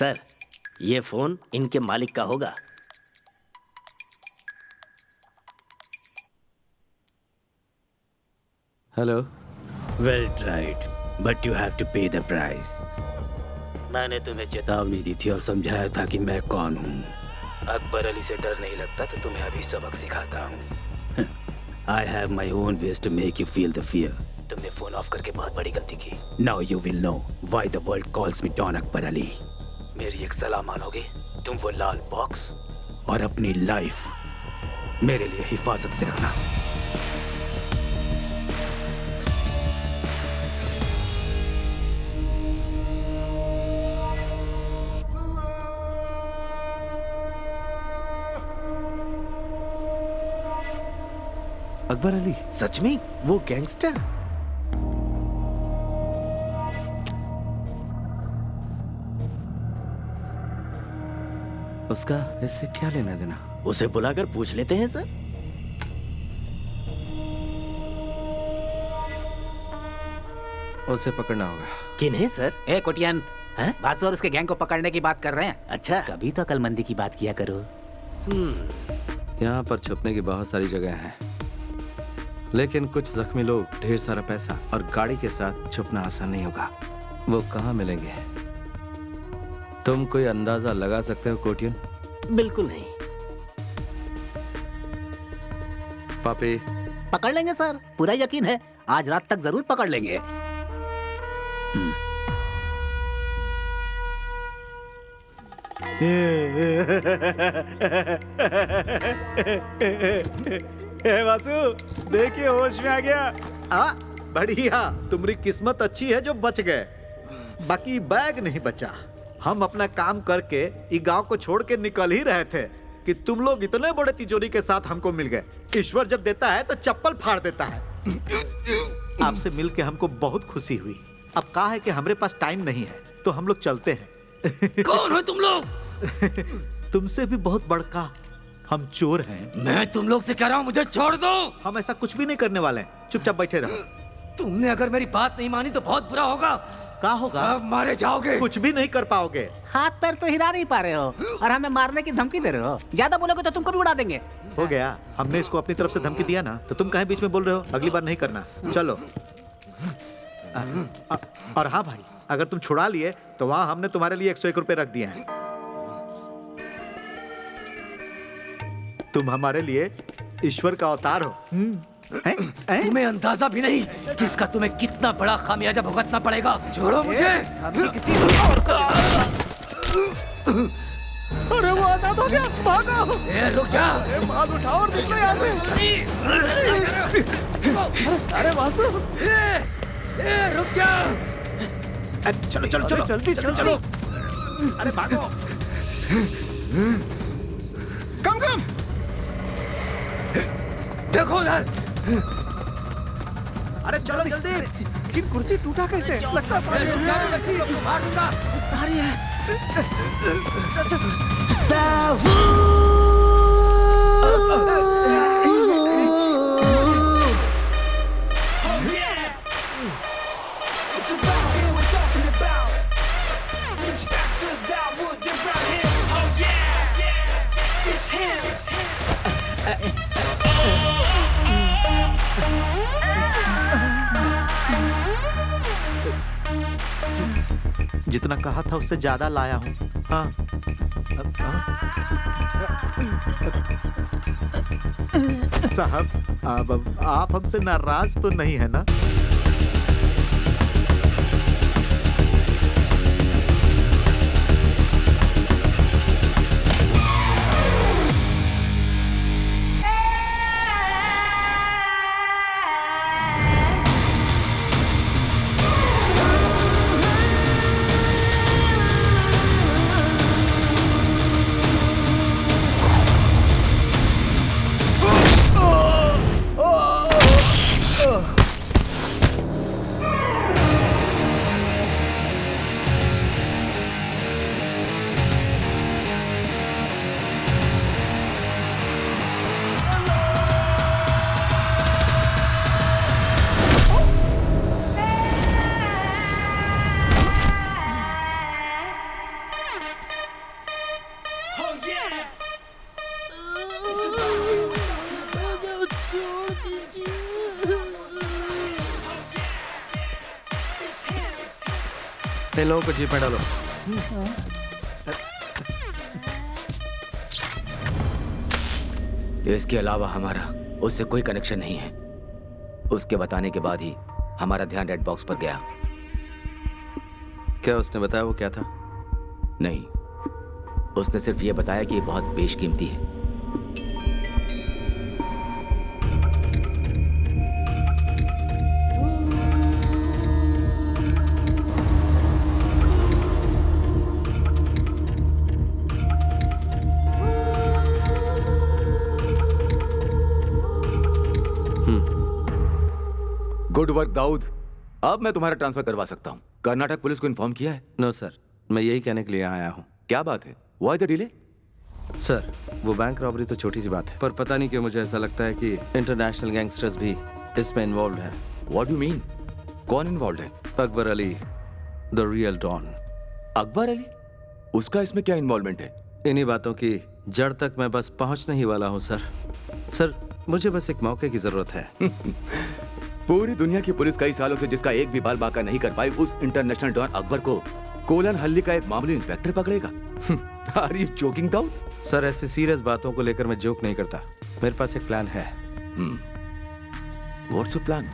S9: सर, ये फोन इनके मालिक का होगा।
S11: Hello.
S13: Well tried, but you have to pay the price. मैंने तुम्हें चेतावनी दी थी और समझाया था कि मैं कौन हूँ। अकबर अली से डर नहीं लगता तो तुम्हें अभी सबक सिखाता हूँ। I have my own ways to make you feel the fear. तुमने फोन ऑफ करके बहुत बड़ी गलती की। Now you will know why the world calls me don Akbar Ali. मेरी एक सलाह मानोगे? तुम वो लाल बॉक्स और अपनी लाइफ मेरे लिए हिफाजत से रखना।
S11: अकबर अली?
S9: सच में वो गैंगस्टर?
S11: उसका इससे क्या लेना देना?
S9: उसे बुलाकर पूछ लेते हैं सर।
S11: उसे पकड़ना होगा।
S9: किन्हें सर?
S19: ए कोटियन, बासु और उसके गैंग को पकड़ने की बात कर रहे हैं।
S9: अच्छा,
S19: कभी तो अकलमंदी की बात किया करो।
S11: यहाँ पर छुपने की बहुत सारी जगह हैं, लेकिन कुछ जख्मी लोग, ढेर सारा पैसा और गाड़ी के साथ छुपना आसान नहीं होगा। वो कहाँ मिलेंगे? तुम कोई अंदाजा लगा सकते हो कोटियन?
S9: बिल्कुल नहीं।
S11: पापी?
S19: पकड़ लेंगे सर, पूरा यकीन है। आज रात तक जरूर पकड़ लेंगे।
S7: वासु, देखिए होश में आ गया। बढ़िया, तुम्हारी किस्मत अच्छी है जो बच गए, बाकी बैग नहीं बचा। हम अपना काम करके ये गांव को छोड़ के निकल ही रहे थे कि तुम लोग इतने बड़े तिजोरी के साथ हमको मिल गए। ईश्वर जब देता है तो चप्पल फाड़ देता है। आपसे मिलके हमको बहुत खुशी हुई। अब कहा है कि हमारे पास टाइम नहीं है तो हम लोग चलते हैं।
S8: कौन हो तुम लोग?
S7: तुमसे भी बहुत बड़का हम चोर हैं।
S8: मैं तुम लोग से कह रहा हूँ, मुझे छोड़ दो।
S7: हम ऐसा कुछ भी नहीं करने वाले हैं, चुपचाप बैठे रहो।
S8: तुमने अगर मेरी बात नहीं मानी तो बहुत बुरा होगा।
S7: क्या होगा?
S8: सब मारे जाओगे।
S7: कुछ भी नहीं कर पाओगे।
S19: हाथ पैर तो हिला नहीं पा रहे हो और हमें मारने की धमकी दे रहे हो। ज्यादा बोलोगे तो तुमको भी उड़ा देंगे।
S7: हो गया, हमने इसको अपनी तरफ से धमकी दिया ना, तो तुम कहीं बीच में बोल रहे हो? अगली बार नहीं करना। चलो। और हाँ भाई, अगर तुम छुड़ा लिए तो वहां हमने तुम्हारे लिए 101 रुपए रख दिए हैं। तुम हमारे लिए ईश्वर का अवतार हो।
S8: तुम्हें अंदाजा भी नहीं कि इसका तुम्हें कितना बड़ा खामियाजा भुगतना पड़ेगा। छोड़ो मुझे।
S14: अरे वो आजाद हो गया, भागो।
S8: रुक जा।
S14: माल उठाओ और निकलो यहाँ से। अरे वासु,
S8: रुक जा।
S7: चलो चलो चलो,
S14: जल्दी चलो चलो।
S7: अरे भागो।
S14: कम।
S8: देखो उधर।
S7: अरे चलो जल्दी।
S14: लेकिन कुर्सी टूटा कैसे? लगता है
S8: मार दूंगा।
S14: आ रही है। चल।
S7: जितना कहा था उससे ज्यादा लाया हूँ। हाँ। साहब, अब आप हमसे नाराज तो नहीं है ना?
S11: इन लोगों को जीप में डालो।
S8: इसके अलावा हमारा उससे कोई कनेक्शन नहीं है। उसके बताने के बाद ही हमारा ध्यान रेड बॉक्स पर गया।
S11: क्या उसने बताया वो क्या था?
S8: नहीं, उसने सिर्फ ये बताया कि ये बहुत बेशकीमती है।
S12: Good work Dawood. अब मैं तुम्हारा ट्रांसफर करवा सकता हूँ। कर्नाटक पुलिस को इन्फॉर्म किया है?
S11: नो सर, मैं यही कहने के लिए आया हूँ।
S12: क्या बात है? Why the delay?
S11: सर, वो बैंक रॉबरी तो छोटी सी बात है, पर पता नहीं क्यों मुझे ऐसा लगता है कि इंटरनेशनल गैंगस्टर्स भी इसमें इन्वॉल्व है।
S12: What do mean? कौन इन्वॉल्व है?
S11: Akbar Ali, the real don.
S12: Akbar Ali? उसका इसमें क्या इन्वॉल्वमेंट है?
S11: इन्हीं बातों की जड़ तक मैं बस पहुंचने ही वाला हूँ सर। सर, मुझे बस एक मौके की जरूरत है।
S12: पूरी दुनिया की पुलिस कई सालों से जिसका एक भी बाल बाका नहीं कर पाई, उस इंटरनेशनल डॉन अकबर को कोलन हल्ली का एक मामूली इंस्पेक्टर पकड़ेगा? Are you joking Dawood?
S11: Sir, ऐसी सीरियस बातों को लेकर मैं जोक नहीं करता। मेरे पास एक प्लान है।
S12: What's your plan?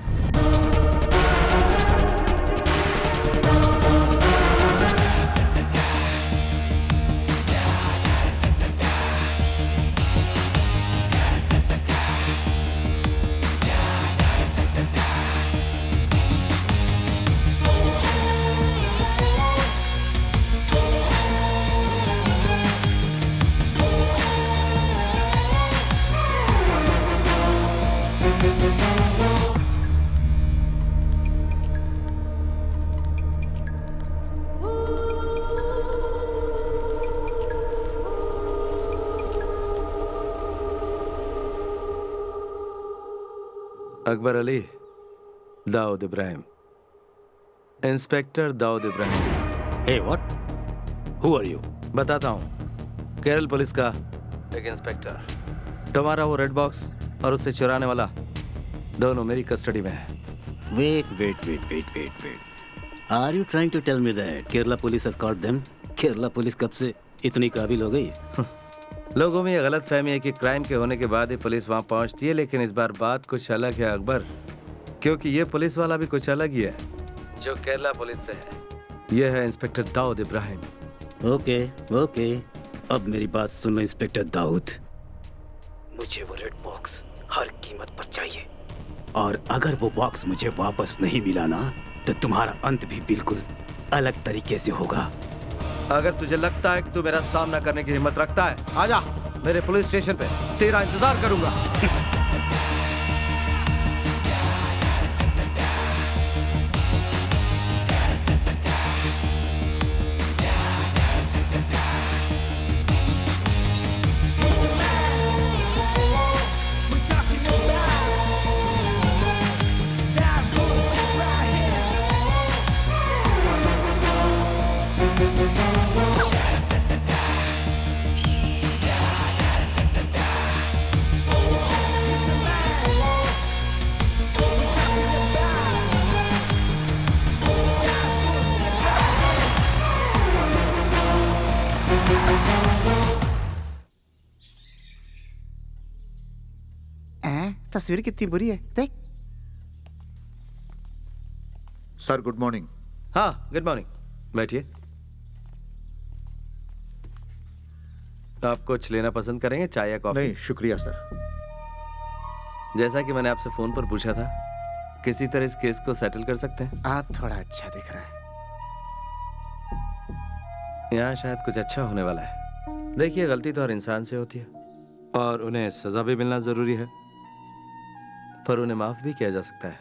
S11: Akbar Ali, Dawood Ibrahim, inspector Dawood Ibrahim.
S13: Hey what? Who are you?
S11: बताता हूँ। केरल पुलिस का एक इंस्पेक्टर। तुम्हारा वो रेड बॉक्स और उसे चुराने वाला दोनों मेरी कस्टडी में है।
S13: Wait. Are you trying to tell me that Kerala police has caught them? Kerala police कब से इतनी काबिल हो गई?
S11: लोगों में ये गलत फहमी है कि क्राइम के होने के बाद ही पुलिस वहां पहुंचती है, लेकिन इस बार बात कुछ अलग है अकबर, क्योंकि ये पुलिस वाला भी कुछ अलग ही है जो केरला पुलिस से है। ये है इंस्पेक्टर दाऊद इब्राहिम।
S13: ओके, अब मेरी बात सुन लो इंस्पेक्टर दाऊद। मुझे वो रेड बॉक्स हर कीमत पर चाहिए, और अगर वो बॉक्स मुझे वापस नहीं मिला ना, तो तुम्हारा अंत भी बिल्कुल अलग तरीके से होगा।
S11: अगर तुझे लगता है कि तू मेरा सामना करने की हिम्मत रखता है, आजा मेरे पुलिस स्टेशन पे, तेरा इंतजार करूंगा।
S17: तस्वीर कितनी बुरी है, देख।
S7: Sir, good morning.
S11: हाँ, गुड मॉर्निंग। बैठिए। आप कुछ लेना पसंद करेंगे, चाय या कॉफी?
S7: नहीं शुक्रिया सर।
S11: जैसा कि मैंने आपसे फोन पर पूछा था, किसी तरह इस केस को सेटल कर सकते हैं?
S17: आप थोड़ा अच्छा दिख रहा है।
S11: यहाँ शायद कुछ अच्छा होने वाला है। देखिए, गलती तो हर इंसान से होती है और उन्हें सजा भी मिलना जरूरी है, पर उन्हें माफ भी किया जा सकता है।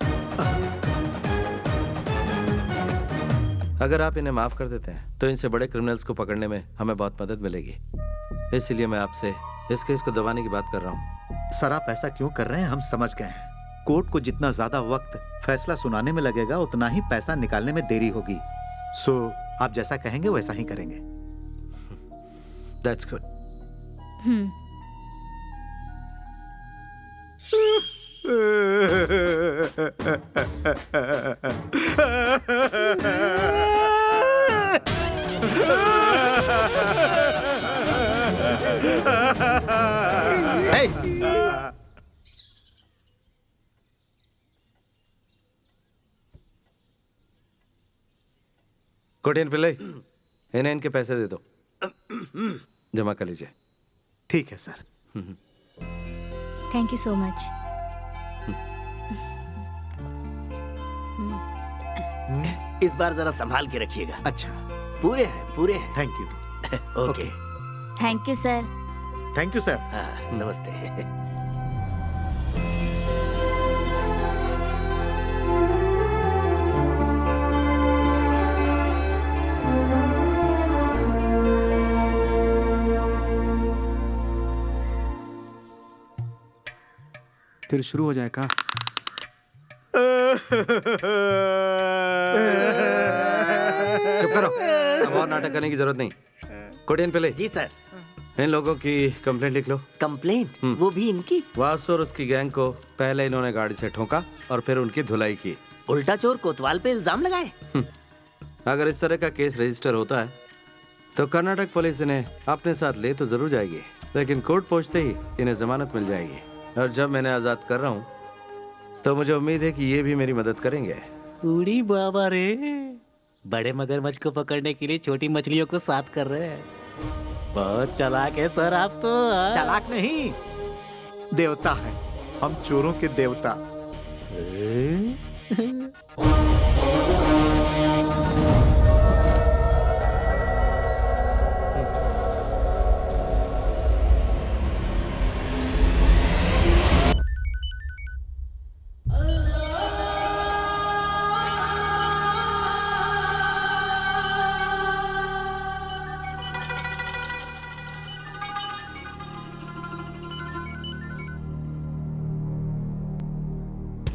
S11: अगर आप इन्हें माफ कर देते हैं तो इनसे बड़े क्रिमिनल्स को पकड़ने में हमें बहुत मदद मिलेगी। इसलिए मैं आपसे इस केस को दबाने की बात कर रहा हूँ।
S7: सर, आप ऐसा क्यों कर रहे हैं, हम समझ गए हैं। कोर्ट को जितना ज्यादा वक्त फैसला सुनाने में लगेगा, उतना ही पैसा निकालने में देरी होगी। सो आप जैसा कहेंगे वैसा ही करेंगे।
S11: That's good. कोटियन पिल्ले, इन्हें इनके पैसे दे दो, जमा कर लीजिए।
S17: ठीक है sir.
S6: Thank you so much.
S9: इस बार जरा संभाल के रखिएगा।
S17: अच्छा।
S9: पूरे हैं।
S17: Thank you.
S9: Okay.
S6: Thank you sir.
S17: Thank you sir.
S9: नमस्ते।
S15: फिर शुरू हो जाए का?
S11: चुप करो, अब और नाटक करने की जरूरत नहीं। कोटियन पिल्ले।
S9: जी सर।
S11: इन लोगों की कंप्लेंट लिख लो।
S9: कंप्लेंट? वो भी इनकी?
S11: वासु और उसकी गैंग को पहले इन्होंने गाड़ी से ठोका और फिर उनकी धुलाई की।
S9: उल्टा चोर कोतवाल पे इल्जाम लगाए।
S11: अगर इस तरह का केस रजिस्टर होता है तो कर्नाटक पुलिस इन्हें अपने साथ ले तो जरूर जाएगी, लेकिन कोर्ट पहुंचते ही इन्हें जमानत मिल जाएगी। और जब मैंने आजाद कर रहा हूँ तो मुझे उम्मीद है कि ये भी मेरी मदद करेंगे।
S19: उड़ी बाबा रे, बड़े मगरमच्छ को पकड़ने के लिए छोटी मछलियों को साथ कर रहे हैं। बहुत चालाक है सर आप तो।
S17: चालाक नहीं, देवता है हम, चोरों के देवता।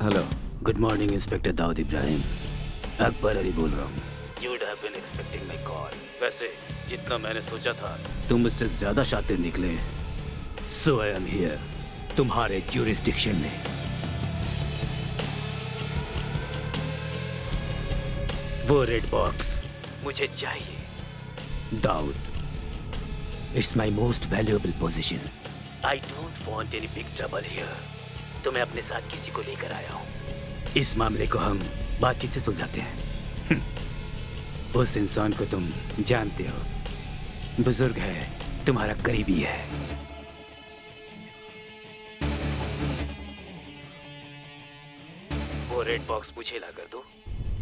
S13: Hello, good morning inspector Dawood Ibrahim. Akbar Ali बोल रहा हूँ। You would have been expecting my call. वैसे जितना मैंने सोचा था तुम मुझसे ज्यादा शातिर निकले। So I am here, तुम्हारे jurisdiction में। वो रेड बॉक्स मुझे चाहिए Dawood. It's my most valuable possession. I don't want any big trouble here. तो मैं अपने साथ किसी को लेकर आया हूँ। इस मामले को हम बातचीत से सुलझाते हैं। उस इंसान को तुम जानते हो, बुजुर्ग है, तुम्हारा करीबी है। वो रेड बॉक्स मुझे ला कर दो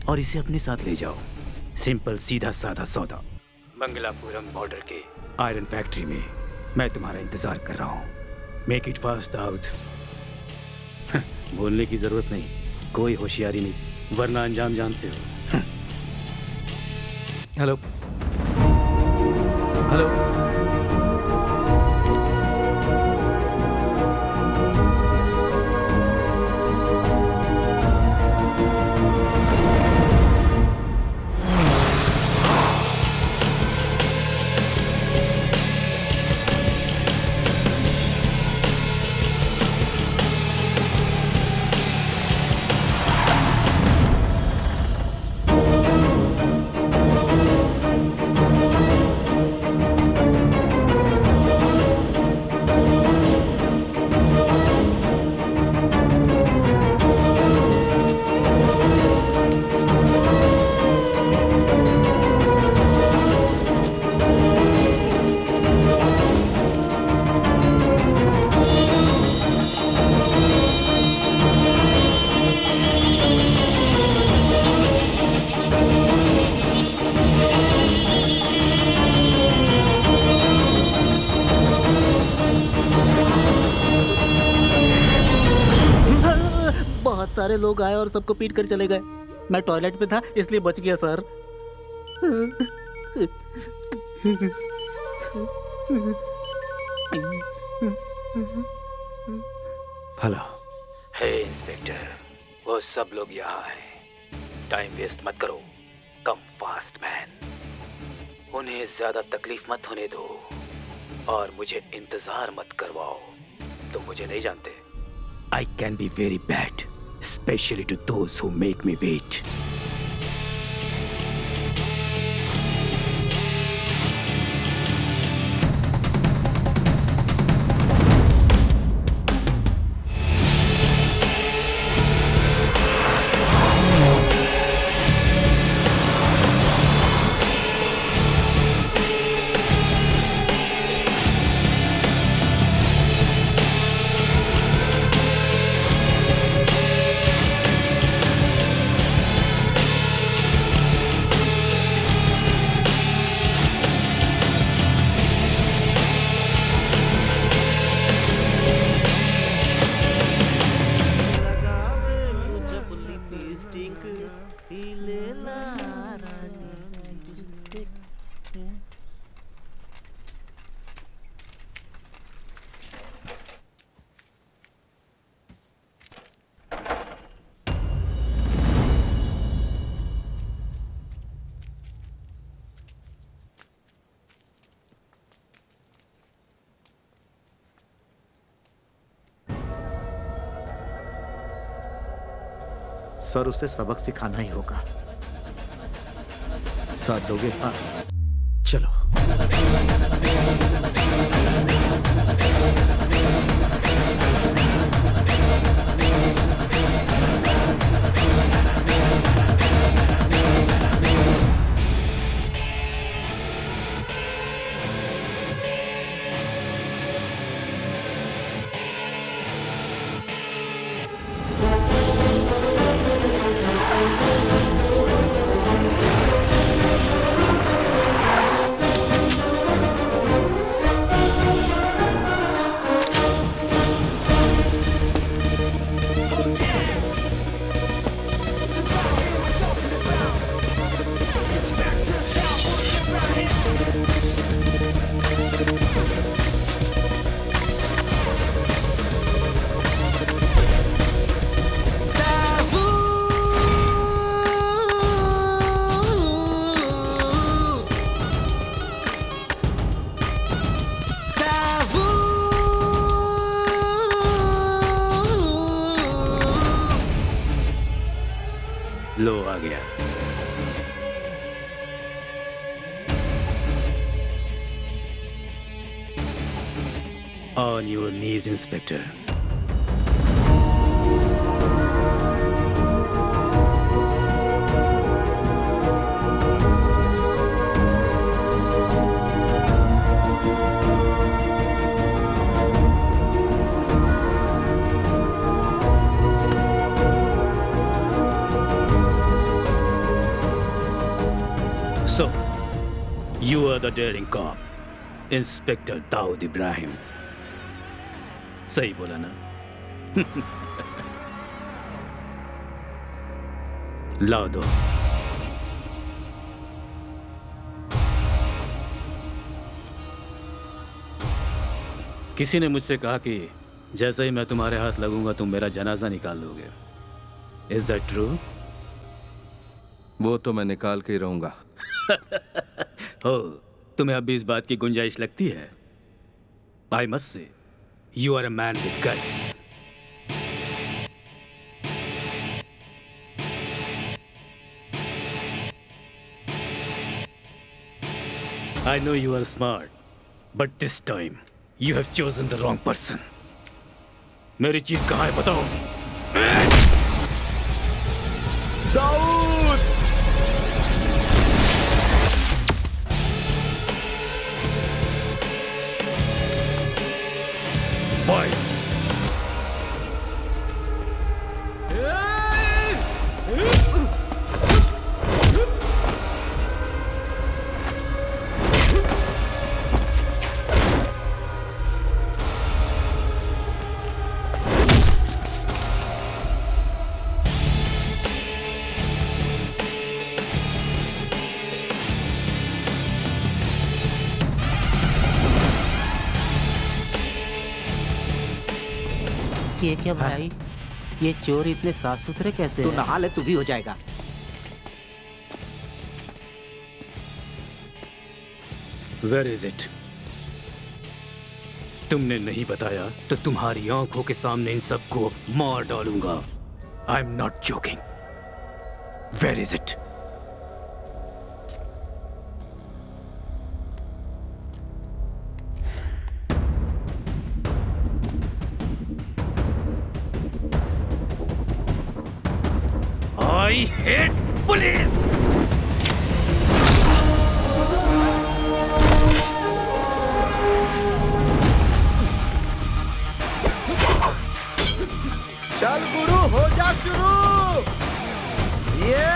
S13: और इसे अपने साथ ले जाओ। सिंपल सीधा साधा सौदा। मंगलापुरम बॉर्डर के आयरन फैक्ट्री में मैं तुम्हारा इंतजार कर रहा हूँ। Make it fast Dawood. बोलने की जरूरत नहीं, कोई होशियारी नहीं, वरना अंजाम जानते हो।
S11: हेलो हेलो,
S19: सारे लोग आए और सबको पीट कर चले गए। मैं टॉयलेट में था इसलिए बच गया सर।
S11: हेलो।
S13: हे इंस्पेक्टर, वो सब लोग यहाँ हैं। टाइम वेस्ट मत करो। Come fast man. उन्हें ज्यादा तकलीफ मत होने दो और मुझे इंतजार मत करवाओ। तुम मुझे नहीं जानते। I can be very bad, especially to those who make me wait.
S7: Sir उसे सबक सिखाना ही होगा।
S11: साथ दोगे?
S7: हाँ।
S11: चलो।
S13: लो आ गया। On your knees, Inspector. So, you are the daring cop, Inspector Dawood Ibrahim. सही बोला ना? ला दो। किसी ने मुझसे कहा कि जैसे ही मैं तुम्हारे हाथ लगूंगा तुम मेरा जनाजा निकाल दोगे। Is that true?
S11: वो तो मैं निकाल के ही रहूंगा।
S13: हो, तुम्हें अब भी इस बात की गुंजाइश लगती है? I must say, you are a man with guts. I know you are smart, but this time you have chosen the wrong person. मेरी चीज कहाँ है बताओ?
S14: दाऊद!
S13: Fight!
S9: ये क्या भाई? ये चोर इतने साफ सुथरे कैसे
S17: तू
S9: हैं?
S17: नहा ले, तू भी हो जाएगा।
S13: Where is it? तुमने नहीं बताया तो तुम्हारी आंखों के सामने इन सबको मार डालूंगा। I'm not joking. Where is it? I hate police!
S14: चल गुरु, हो जा शुरू। ये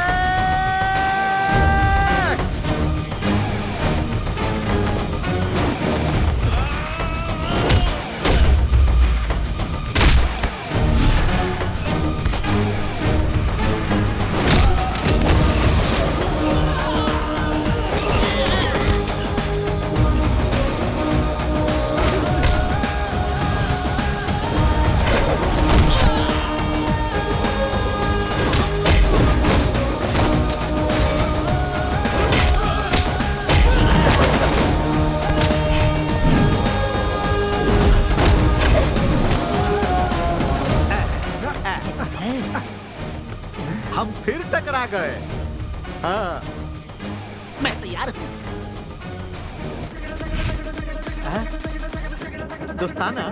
S7: आ गए। हाँ
S19: मैं तैयार हूँ।
S15: दोस्ताना।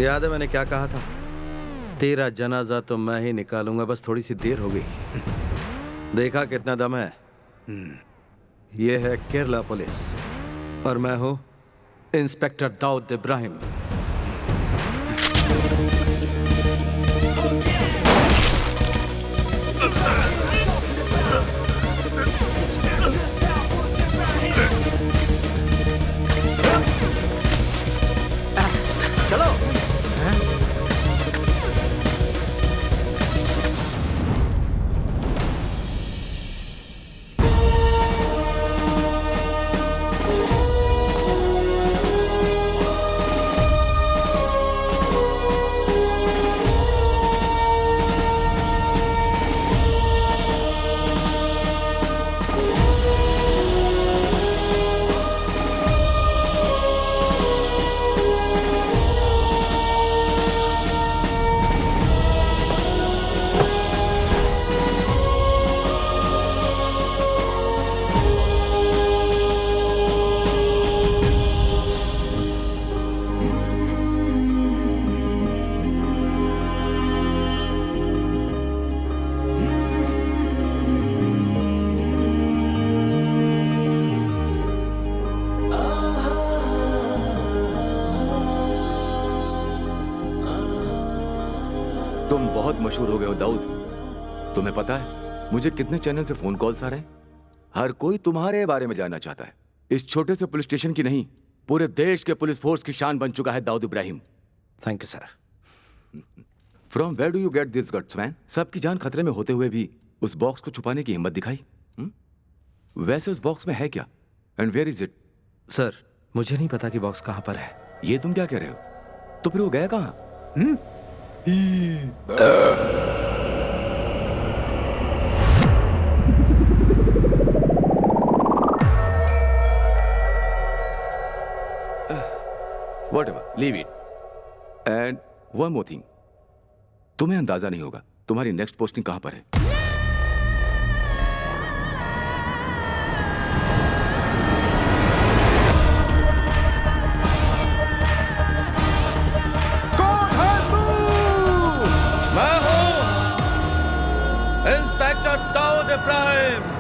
S11: याद है मैंने क्या कहा था? तेरा जनाजा तो मैं ही निकालूंगा, बस थोड़ी सी देर हो गई। देखा कितना दम है। ये है केरला पुलिस और मैं हूं इंस्पेक्टर दाऊद इब्राहिम।
S17: चलो।
S12: तुम बहुत मशहूर हो गए हो दाऊद। तुम्हें पता है मुझे कितने चैनल से फोन कॉल्स आ रहे हैं? हर कोई तुम्हारे बारे में जानना चाहता है। इस छोटे से पुलिस स्टेशन की नहीं, पूरे देश के पुलिस फोर्स की शान बन चुका है Dawood Ibrahim.
S11: Thank you sir.
S12: From where do you get this guts man? सबकी जान खतरे में होते हुए भी उस बॉक्स को छुपाने की हिम्मत दिखाई। वैसे उस बॉक्स में है क्या? And where is it?
S11: Sir मुझे नहीं पता कि बॉक्स कहाँ पर है।
S12: ये तुम क्या कह रहे हो? तो फिर वो गया कहाँ? Whatever, leave it. And one more thing. तुम्हें अंदाजा नहीं होगा तुम्हारी नेक्स्ट पोस्टिंग कहां पर है।
S11: मैं हूं इंस्पेक्टर दाऊद इब्राहिम।